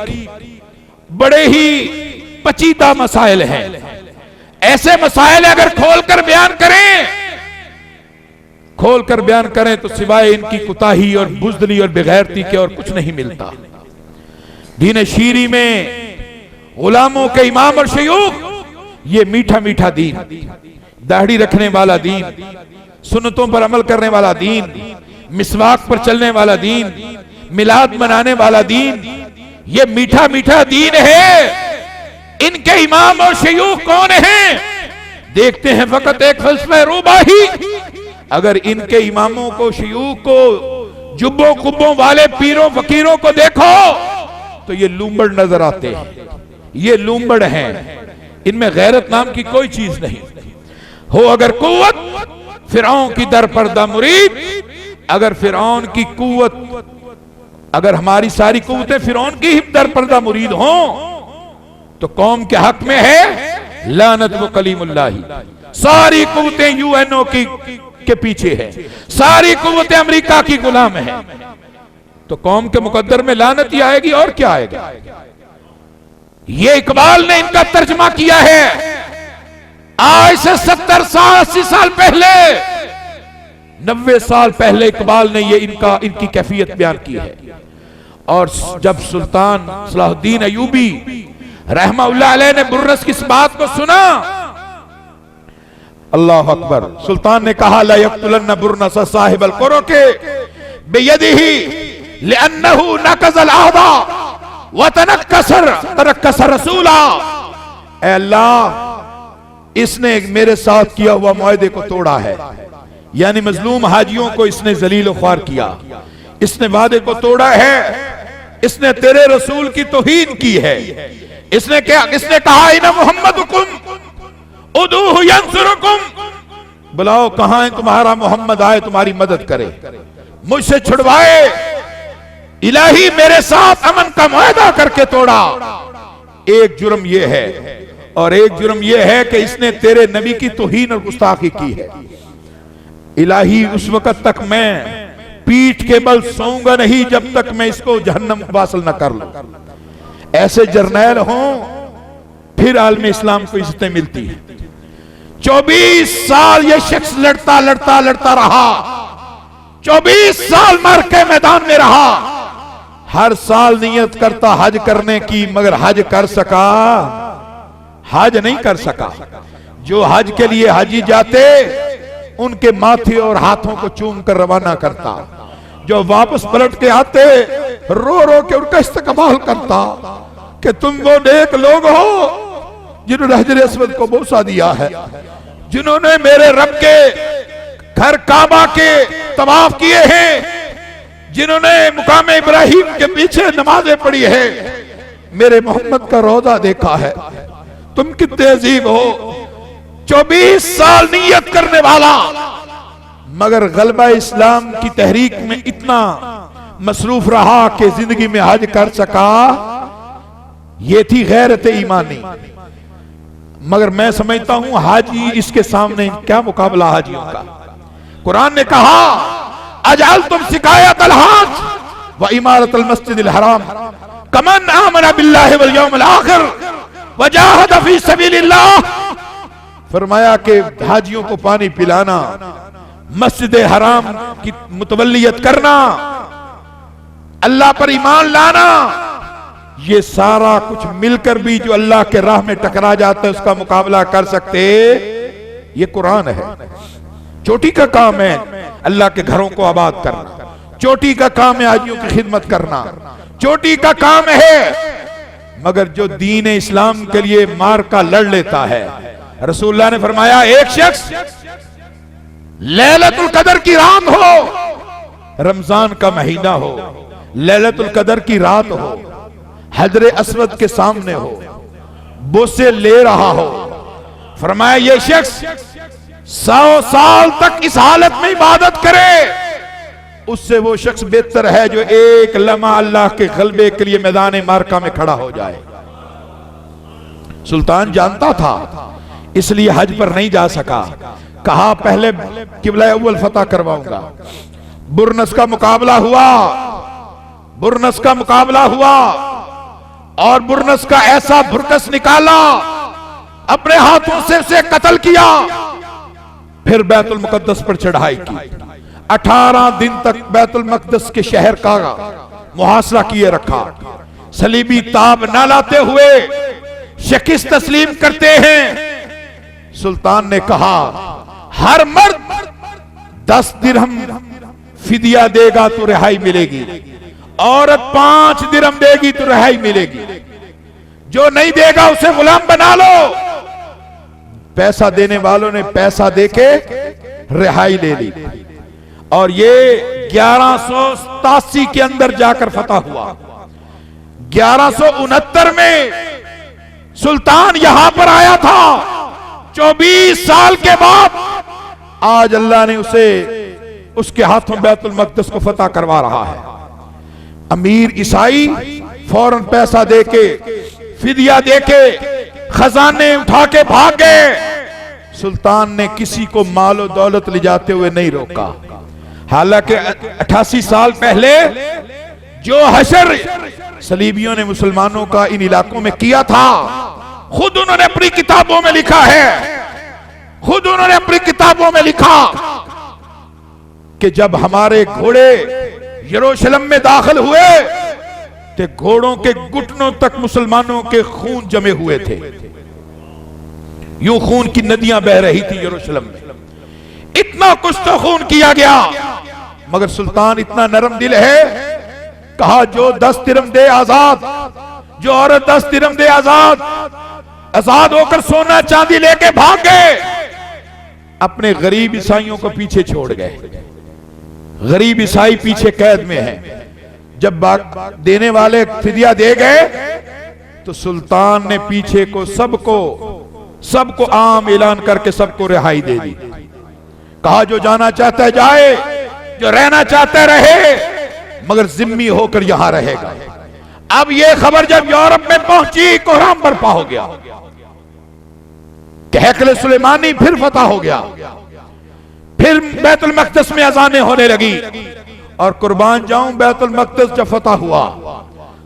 बड़े ही पचीदा मसाइल हैं। ऐसे मसाइल अगर खोलकर बयान करें तो सिवाय इनकी कुताही और बुज़दिली और बेगैरती के और कुछ नहीं मिलता। दीन शीरी में गुलामों के इमाम और शयूख, ये मीठा मीठा दीन, दाढ़ी रखने वाला दीन, सुन्नतों पर अमल करने वाला दीन, मिसवाक पर चलने वाला दीन, मिलाद मनाने वाला दीन, ये मीठा मीठा दीन है। इनके इमाम और शयूख कौन हैं? देखते हैं फकत एक फलसफा रूबाही। अगर इनके इमामों को, शयूख को, जुब्बों कुब्बों वाले पीरों फकीरों को देखो तो ये लूंबड़ नजर आते हैं, ये लूंबड़ हैं, इनमें गैरत नाम की कोई चीज नहीं। हो अगर कुव्वत फिरौन की दर पर दा मुरीद, अगर फिरौन की कुव्वत, अगर हमारी सारी कुव्वतें फिरौन की ही दर पर दा मुरीद हों तो कौम के हक में है लानत व कलीमुल्लाही। सारी कुव्वतें यूएनओ के पीछे है, सारी कुव्वतें अमेरिका की गुलाम है, तो कौम के मुकद्दर में लानत ही आएगी और क्या आएगा। ये इकबाल ने इनका तर्जमा किया है। आज से 70 साल 80 साल पहले, 90 साल पहले इकबाल ने ये इनकी कैफियत बयान की है। और जब सुल्तान सलाहुद्दीन अयूबी रहमतुल्लाह अलैह ने बुर्रस की इस बात को सुना, अल्लाह अकबर, सुल्तान ने कहा ला यक़्तुलन्न बुर्नस साहिबल क़ुरुके बियदिही लिअन्नहु नक़ज़ल अहदा व तनक्कस रसूला। ऐ अल्लाह, इसने मेरे साथ किया हुआ मुआहदे को तोड़ा है, यानी मजलूम हाजियों को इसने जलील ख्वार किया, इसने वादे को तोड़ा है, इसने तेरे रसूल की तौहीन की है। इसने कहा इना मुहम्मदुकुम उदूहु यंसुरुकुम, बुलाओ कहां है तुम्हारा मोहम्मद, आए तुम्हारी मदद करे, मुझसे छुड़वाए। इलाही मेरे साथ अमन का मुआहदा करके तोड़ा। एक जुर्म यह है, और एक जुर्म यह है कि इसने तेरे नबी की तौहीन और गुस्ताखी की है। इलाही उस वक्त तक मैं पीठ के बल सोऊंगा नहीं जब तक मैं इसको जहन्नम वासल न कर लूं। ऐसे जर्नैल हों फिर आलम इस्लाम को इज्जतें मिलती है। 24 साल ये शख्स लड़ता लड़ता लड़ता रहा, 24 साल मर के मैदान में रहा। हर साल नियत करता हज करने की, मगर हज कर सका? हज नहीं कर सका। जो हज के लिए हाजी जाते उनके माथे और हाथों को चूम कर रवाना करता, जो वापस पलट के आते रो रो के उनका इस्तकबाल करता कि तुम वो नेक लोग हो जिन्होंने हजर अस्वद को बोसा दिया है, जिन्होंने मेरे रब के घर काबा के तवाफ किए हैं, जिन्होंने मुकाम इब्राहिम के पीछे नमाजें पढ़ी है, मेरे मोहम्मद का रोजा देखा है। तुम कितने अजीब हो। 24 साल नियत करने वाला, मगर गलबा इस्लाम की तहरीक में इतना मसरूफ रहा कि जिंदगी में हज कर सका। ये थी गैरत ईमानी। मगर मैं समझता हूं हाजी इसके सामने क्या मुकाबला हाजियों का। कुरान ने कहा अजअल तुम शिकायत अल हज व इमारत अल मस्जिद अल हराम कमन आमन बिल्लाहि वल यौमिल आखिर व जाहद फी सबीलिल्लाह। फरमाया कि हाजियों को पानी पिलाना, मस्जिद हराम की मुतवल्लियत करना, अल्लाह पर ईमान लाना, ये सारा कुछ मिलकर भी जो अल्लाह के राह में टकरा जाता है उसका मुकाबला कर सकते, ये कुरान है। चोटी का काम है अल्लाह के घरों को आबाद करना, चोटी का काम है हाजियों की खिदमत करना, चोटी का काम है। मगर जो दीन इस्लाम के लिए मार का लड़ लेता है, रसूलुल्लाह ने फरमाया एक शख्स लैलतुल कदर की रात हो, रमजान का महीना हो, लैलतुल कदर की रात हो, हजरे अस्वद के सामने हो, बोसे ले रहा हो, फरमाया ये शख्स 100 साल तक इस हालत में इबादत करे, उससे वो शख्स बेहतर है जो एक लम्हा अल्लाह के गलबे के लिए मैदान मार्का में खड़ा हो जाए। सुल्तान जानता था, इसलिए हज पर नहीं जा सका। कहा पहले किबला अव्वल फतह करवाऊंगा। बुरनस का मुकाबला हुआ, बुरनस का मुकाबला हुआ और बुरनस का ऐसा भुरकस निकाला, अपने हाथों से उसे कत्ल किया। फिर बैतुल मुकद्दस पर चढ़ाई की। 18 दिन तक बैतुल मुकद्दस के शहर का मुहासरा किए रखा। सलीबी ताब न लाते हुए शिकस्त तस्लीम करते हैं। सुल्तान ने कहा हर मर्द 10 दिरहम फिदिया देगा तो रिहाई मिलेगी, औरत 5 दिरहम देगी तो रिहाई मिलेगी, जो नहीं देगा उसे गुलाम बना लो। पैसा देने वालों ने पैसा देके रिहाई ले ली और ये 1187 के अंदर जाकर फतह हुआ। 1169 में सुल्तान यहां पर आया था। 24 साल के बाद आज अल्लाह ने उसे उसके हाथों बैतुल मक़दस को फतह करवा रहा है। अमीर ईसाई फौरन पैसा देके, फिदिया देके, खजाने उठा के भाग गए। सुल्तान ने किसी को मालो दौलत ले जाते हुए नहीं रोका। हालांकि 88 साल पहले जो हशर सलीबियों ने मुसलमानों का इन इलाकों में किया था, खुद उन्होंने अपनी किताबों में लिखा है, खुद उन्होंने अपनी किताबों में लिखा कि जब हमारे घोड़े यरूशलेम में दाखिल हुए तो घोड़ों के घुटनों तक मुसलमानों के खून जमे हुए थे। यूं खून की नदियां बह रही थी यरूशलेम में। इतना कुछ तो खून किया गया, मगर सुल्तान इतना नरम दिल है, कहा जो 10 दिरहम दे आजाद, जो औरत 10 दिरहम दे आजाद। आजाद होकर सोना चांदी लेके भाग गए, अपने गरीब ईसाइयों को पीछे छोड़ गए। गरीब ईसाई पीछे कैद में है। जब देने वाले फिदिया दे गए तो सुल्तान ने पीछे को सबको सबको आम ऐलान करके सबको रिहाई दे दी। कहा जो जाना चाहता है जाए, जो रहना चाहता है रहे, मगर जिम्मी होकर यहां रहेगा। अब यह खबर जब यूरोप में पहुंची, कोहराम बर्पा हो गया। कहकले सुलेमानी फिर फतह हो गया। फिर बैतुल मक़दस में अजानें होने लगी। और कुर्बान जाऊं, बैतुल मक़दस जब फतह हुआ,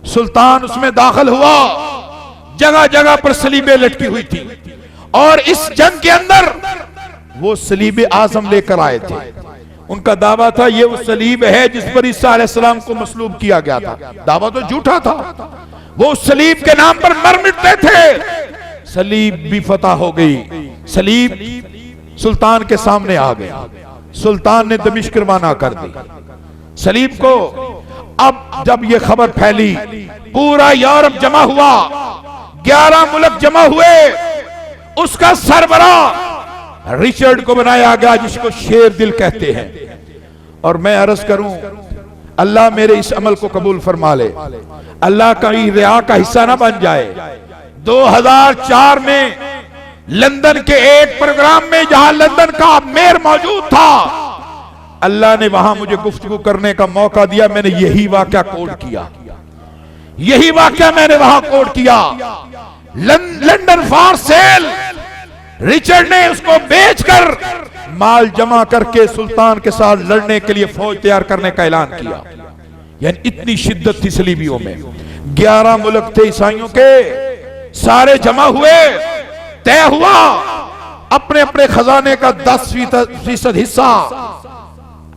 सुल्तान उसमें दाखिल हुआ, जगह जगह पर सलीबें लटकी हुई थी। और इस जंग के अंदर वो सलीब आजम लेकर आए थे। उनका दावा था ये वो सलीब है जिस पर ईसा अलैहिस्सलाम को मसलूब किया गया था। दावा तो झूठा था। वो सलीब के नाम पर मर मिटते थे। सलीब भी फतह हो गई। सलीब सुल्तान के सामने आ गया। सुल्तान ने दमिश्क रवाना कर दी सलीब को। अब जब ये खबर फैली, पूरा यूरोप जमा हुआ, 11 मुल्क जमा हुए। उसका सरबराह रिचर्ड को बनाया गया, जिसको शेर दिल कहते हैं। और मैं अर्ज करूं, अल्लाह मेरे इस अमल को कबूल फरमा ले, अल्लाह का रिया का हिस्सा ना बन जाए। 2004 में लंदन के एक प्रोग्राम में, जहां लंदन का मेयर मौजूद था, अल्लाह ने वहां मुझे गुफ्तगू करने का मौका दिया। मैंने यही वाकया कोट किया। यही वाकया मैंने वहां कोट किया। London for sale. रिचर्ड ने उसको बेचकर माल जमा करके सुल्तान के साथ लड़ने के लिए फौज तैयार करने का ऐलान किया। यानी इतनी शिद्दत थी सलीबियों में। 11 मुल्क थे ईसाइयों के, सारे जमा हुए। तय हुआ अपने अपने खजाने का 10% हिस्सा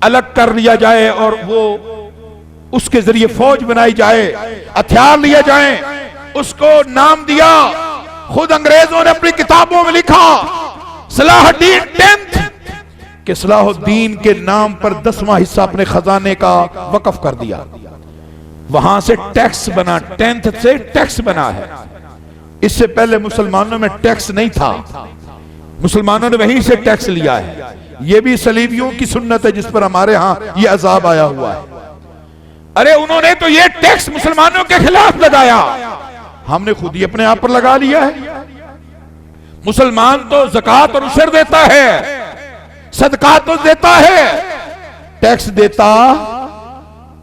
अलग कर लिया जाए और वो उसके जरिए फौज बनाई जाए, हथियार लिए जाए। उसको नाम दिया, खुद अंग्रेजों ने अपनी किताबों में लिखा, सलाहुद्दीन 10th, कि सलाहुद्दीन के नाम पर 10वां हिस्सा अपने खजाने का वक्फ कर दिया। वहां से टैक्स बना, 10th से टैक्स बना है। इससे पहले मुसलमानों में टैक्स नहीं था, मुसलमानों ने वहीं से टैक्स लिया है। यह भी सलीबियों की सुन्नत है जिस पर हमारे यहां यह अजाब आया हुआ है। अरे उन्होंने तो यह टैक्स मुसलमानों के खिलाफ लगाया, हमने खुद ही अपने आप पर लगा लिया है। मुसलमान तो ज़कात और उशर देता है, सदकात तो देता है, टैक्स देता,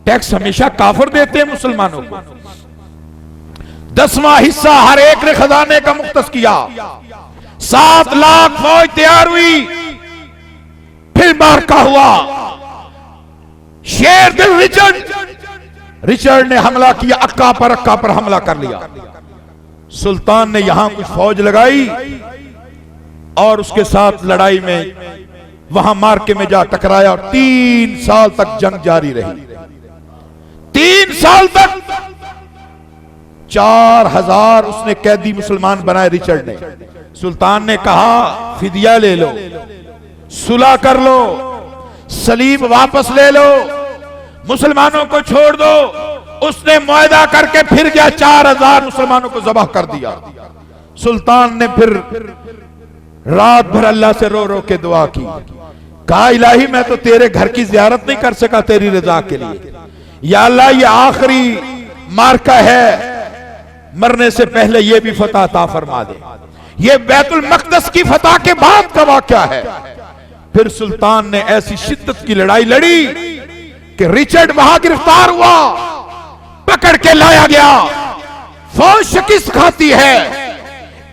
टैक्स हमेशा काफिर देते हैं मुसलमानों को। 10वां हिस्सा हर एक ने खजाने का मुख्तस किया। 7 लाख फौज तैयार हुई। फिर मार्का हुआ। शेर दिल रिचर्ड ने हमला किया, अक्का पर हमला कर लिया। सुल्तान ने यहां कुछ फौज लगाई और उसके साथ लड़ाई में वहां मार्के में जा टकराया और 3 साल तक जंग जारी रही। 3 साल तक 4000 उसने कैदी मुसलमान बनाए रिचर्ड ने। सुल्तान ने कहा फिदिया ले लो, सुलह कर लो, सलीब वापस ले लो, मुसलमानों को छोड़ दो। उसने मुआहदा करके फिर गया, 4000 मुसलमानों को ज़बाह कर दिया। सुल्तान ने फिर रात भर अल्लाह से रो रो के दुआ की, कहा इलाही मैं तो तेरे घर की ज़ियारत नहीं कर सका तेरी रजा के लिए, या अल्लाह ये आखिरी मार्का है, मरने से पहले ये भी फतह अता फरमा दे। ये बैतुल मक़दस की फतह के बाद का वाक़या है। फिर सुल्तान ने ऐसी शिद्दत की लड़ाई लड़ी कि रिचर्ड वहां गिरफ्तार हुआ, पकड़ के लाया गया। फौज शिकस्त खाती है,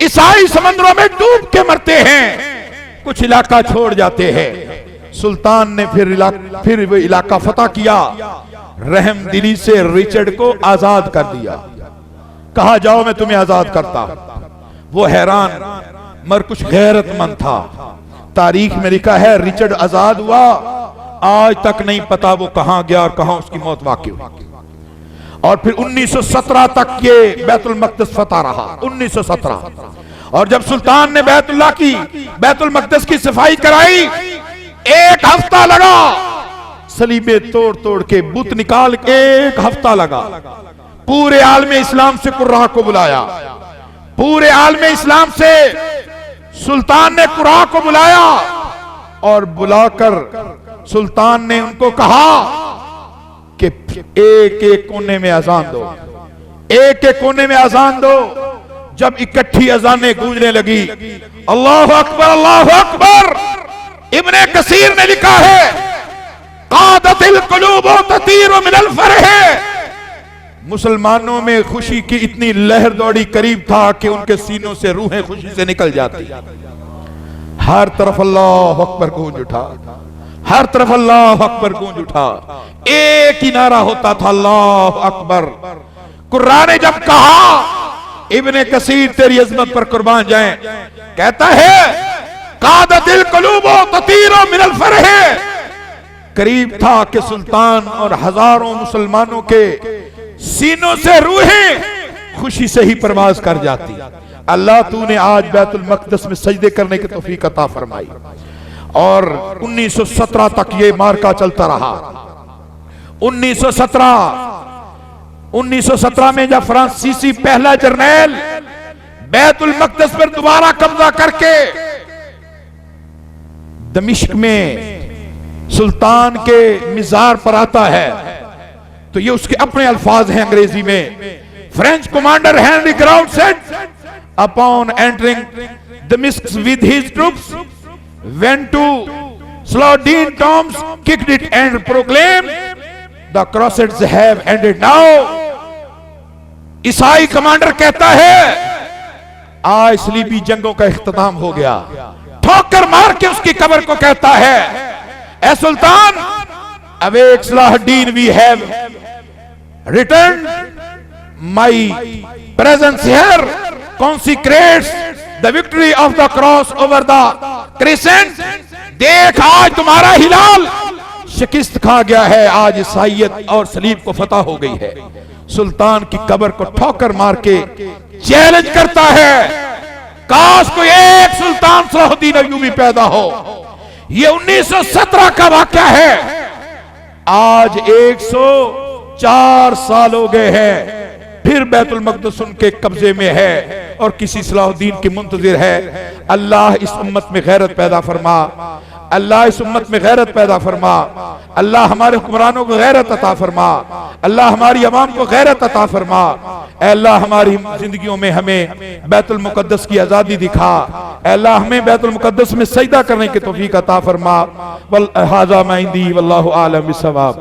ईसाई समंदरों में डूब के मरते हैं, कुछ इलाका छोड़ जाते हैं। सुल्तान ने फिर वो इलाका फतह किया। रहम दिली से रिचर्ड को आजाद कर दिया। कहा जाओ मैं तुम्हें आजाद करता। वो हैरान मगर कुछ गैरतमंद था। तारीख में लिखा है रिचर्ड आजाद हुआ, आज तक नहीं पता वो कहां गया और कहां उसकी मौत वाक़ई हुई। और फिर 1917 तक ये बैतुल मक़दस फतह रहा। 1917 और जब सुल्तान ने बैतुल मक़दस की सफाई कराई, 1 हफ्ता लगा। सलीबे तोड़ तोड़ के बुत निकाल के 1 हफ्ता लगा। पूरे आलमे इस्लाम से कुर्रा को बुलाया, पूरे आलमे इस्लाम से सुल्तान ने कुर्रा को बुलाया और बुलाकर सुल्तान ने उनको कहा कि एक एक कोने में अजान दो, एक एक कोने में अजान दो। जब इकट्ठी अजानें गूंजने लगी, अल्लाह अकबर अल्लाह अकबर। इब्ने कसीर ने लिखा है, कादतिल कुलूब ततीरु मिनल फरह, मुसलमानों में खुशी की इतनी लहर दौड़ी करीब था कि उनके सीनों से रूहें खुशी से निकल जाती। हर तरफ अल्लाह अकबर गूंज उठा, हर तरफ अल्लाह अकबर गूंज उठा। एक ही नारा होता था, अल्लाह अकबर। कुर्रान ने जब कहा, इब्ने कसीर तेरी अजमत पर कुर्बान जाए, कहता है कादतिल कुलूब ततीरु मिनल फरह, करीब था कि सुल्तान और हजारों मुसलमानों के सीनों से रूहें खुशी से ही परवाज कर जाती। अल्लाह तूने आज बैतुल मक़दस में सजदे करने की तौफीक अता फरमाई। और 1917 तक ये मार्का चलता रहा। 1917 में जब फ्रांसीसी पहला जर्नैल बैतुल मक़दस पर दोबारा कब्जा करके दमिश्क में सुल्तान के मिज़ार पर आता है, तो ये उसके अपने अल्फाज हैं अंग्रेजी में। French commander Henri Gouraud said, upon entering दमिश्क with his troops, went to Saladin tombs, kicked it and proclaimed, the Crusades have ended now. ईसाई कमांडर कहता है, आज सलीबी जंगों का इख्तिताम हो गया। ठोकर मार के उसकी कब्र को कहता है, ए सुल्तान, awake Salahuddin, we have return, my presence here consecrates the victory of the cross over the crescent। देख, आज तुम्हारा हिलाल शिकस्त खा गया है, आज ईसाईयत और सलीब को फतह हो गई है। सुल्तान की कब्र को ठोकर मार के चैलेंज करता है, काश कोई एक सुल्तान सलाहुद्दीन अय्यूबी पैदा हो। ये 1917 का वाकया है। आज 104 साल हो गए हैं, फिर बैतुल मक़दस उनके कब्जे में है और किसी सलाहुद्दीन की मुंतजिर है। अल्लाह इस उम्मत में गैरत पैदा फरमा, अल्लाह इस उम्मत में गैरत पैदा फरमा, अल्लाह हमारे हुक्मरानों को गैरत अता फरमा, अल्लाह हमारी अवाम को गैरत अता फरमा। अल्लाह हमारी जिंदगियों में हमें बैतुल मुक़द्दस की आज़ादी दिखा। अल्लाह हमें बैतुल मुक़द्दस में सजदा करने की तौफीक अता फरमा। वल हाज़ा मा इंदी वल्लाहु आलम बिस्सवाब।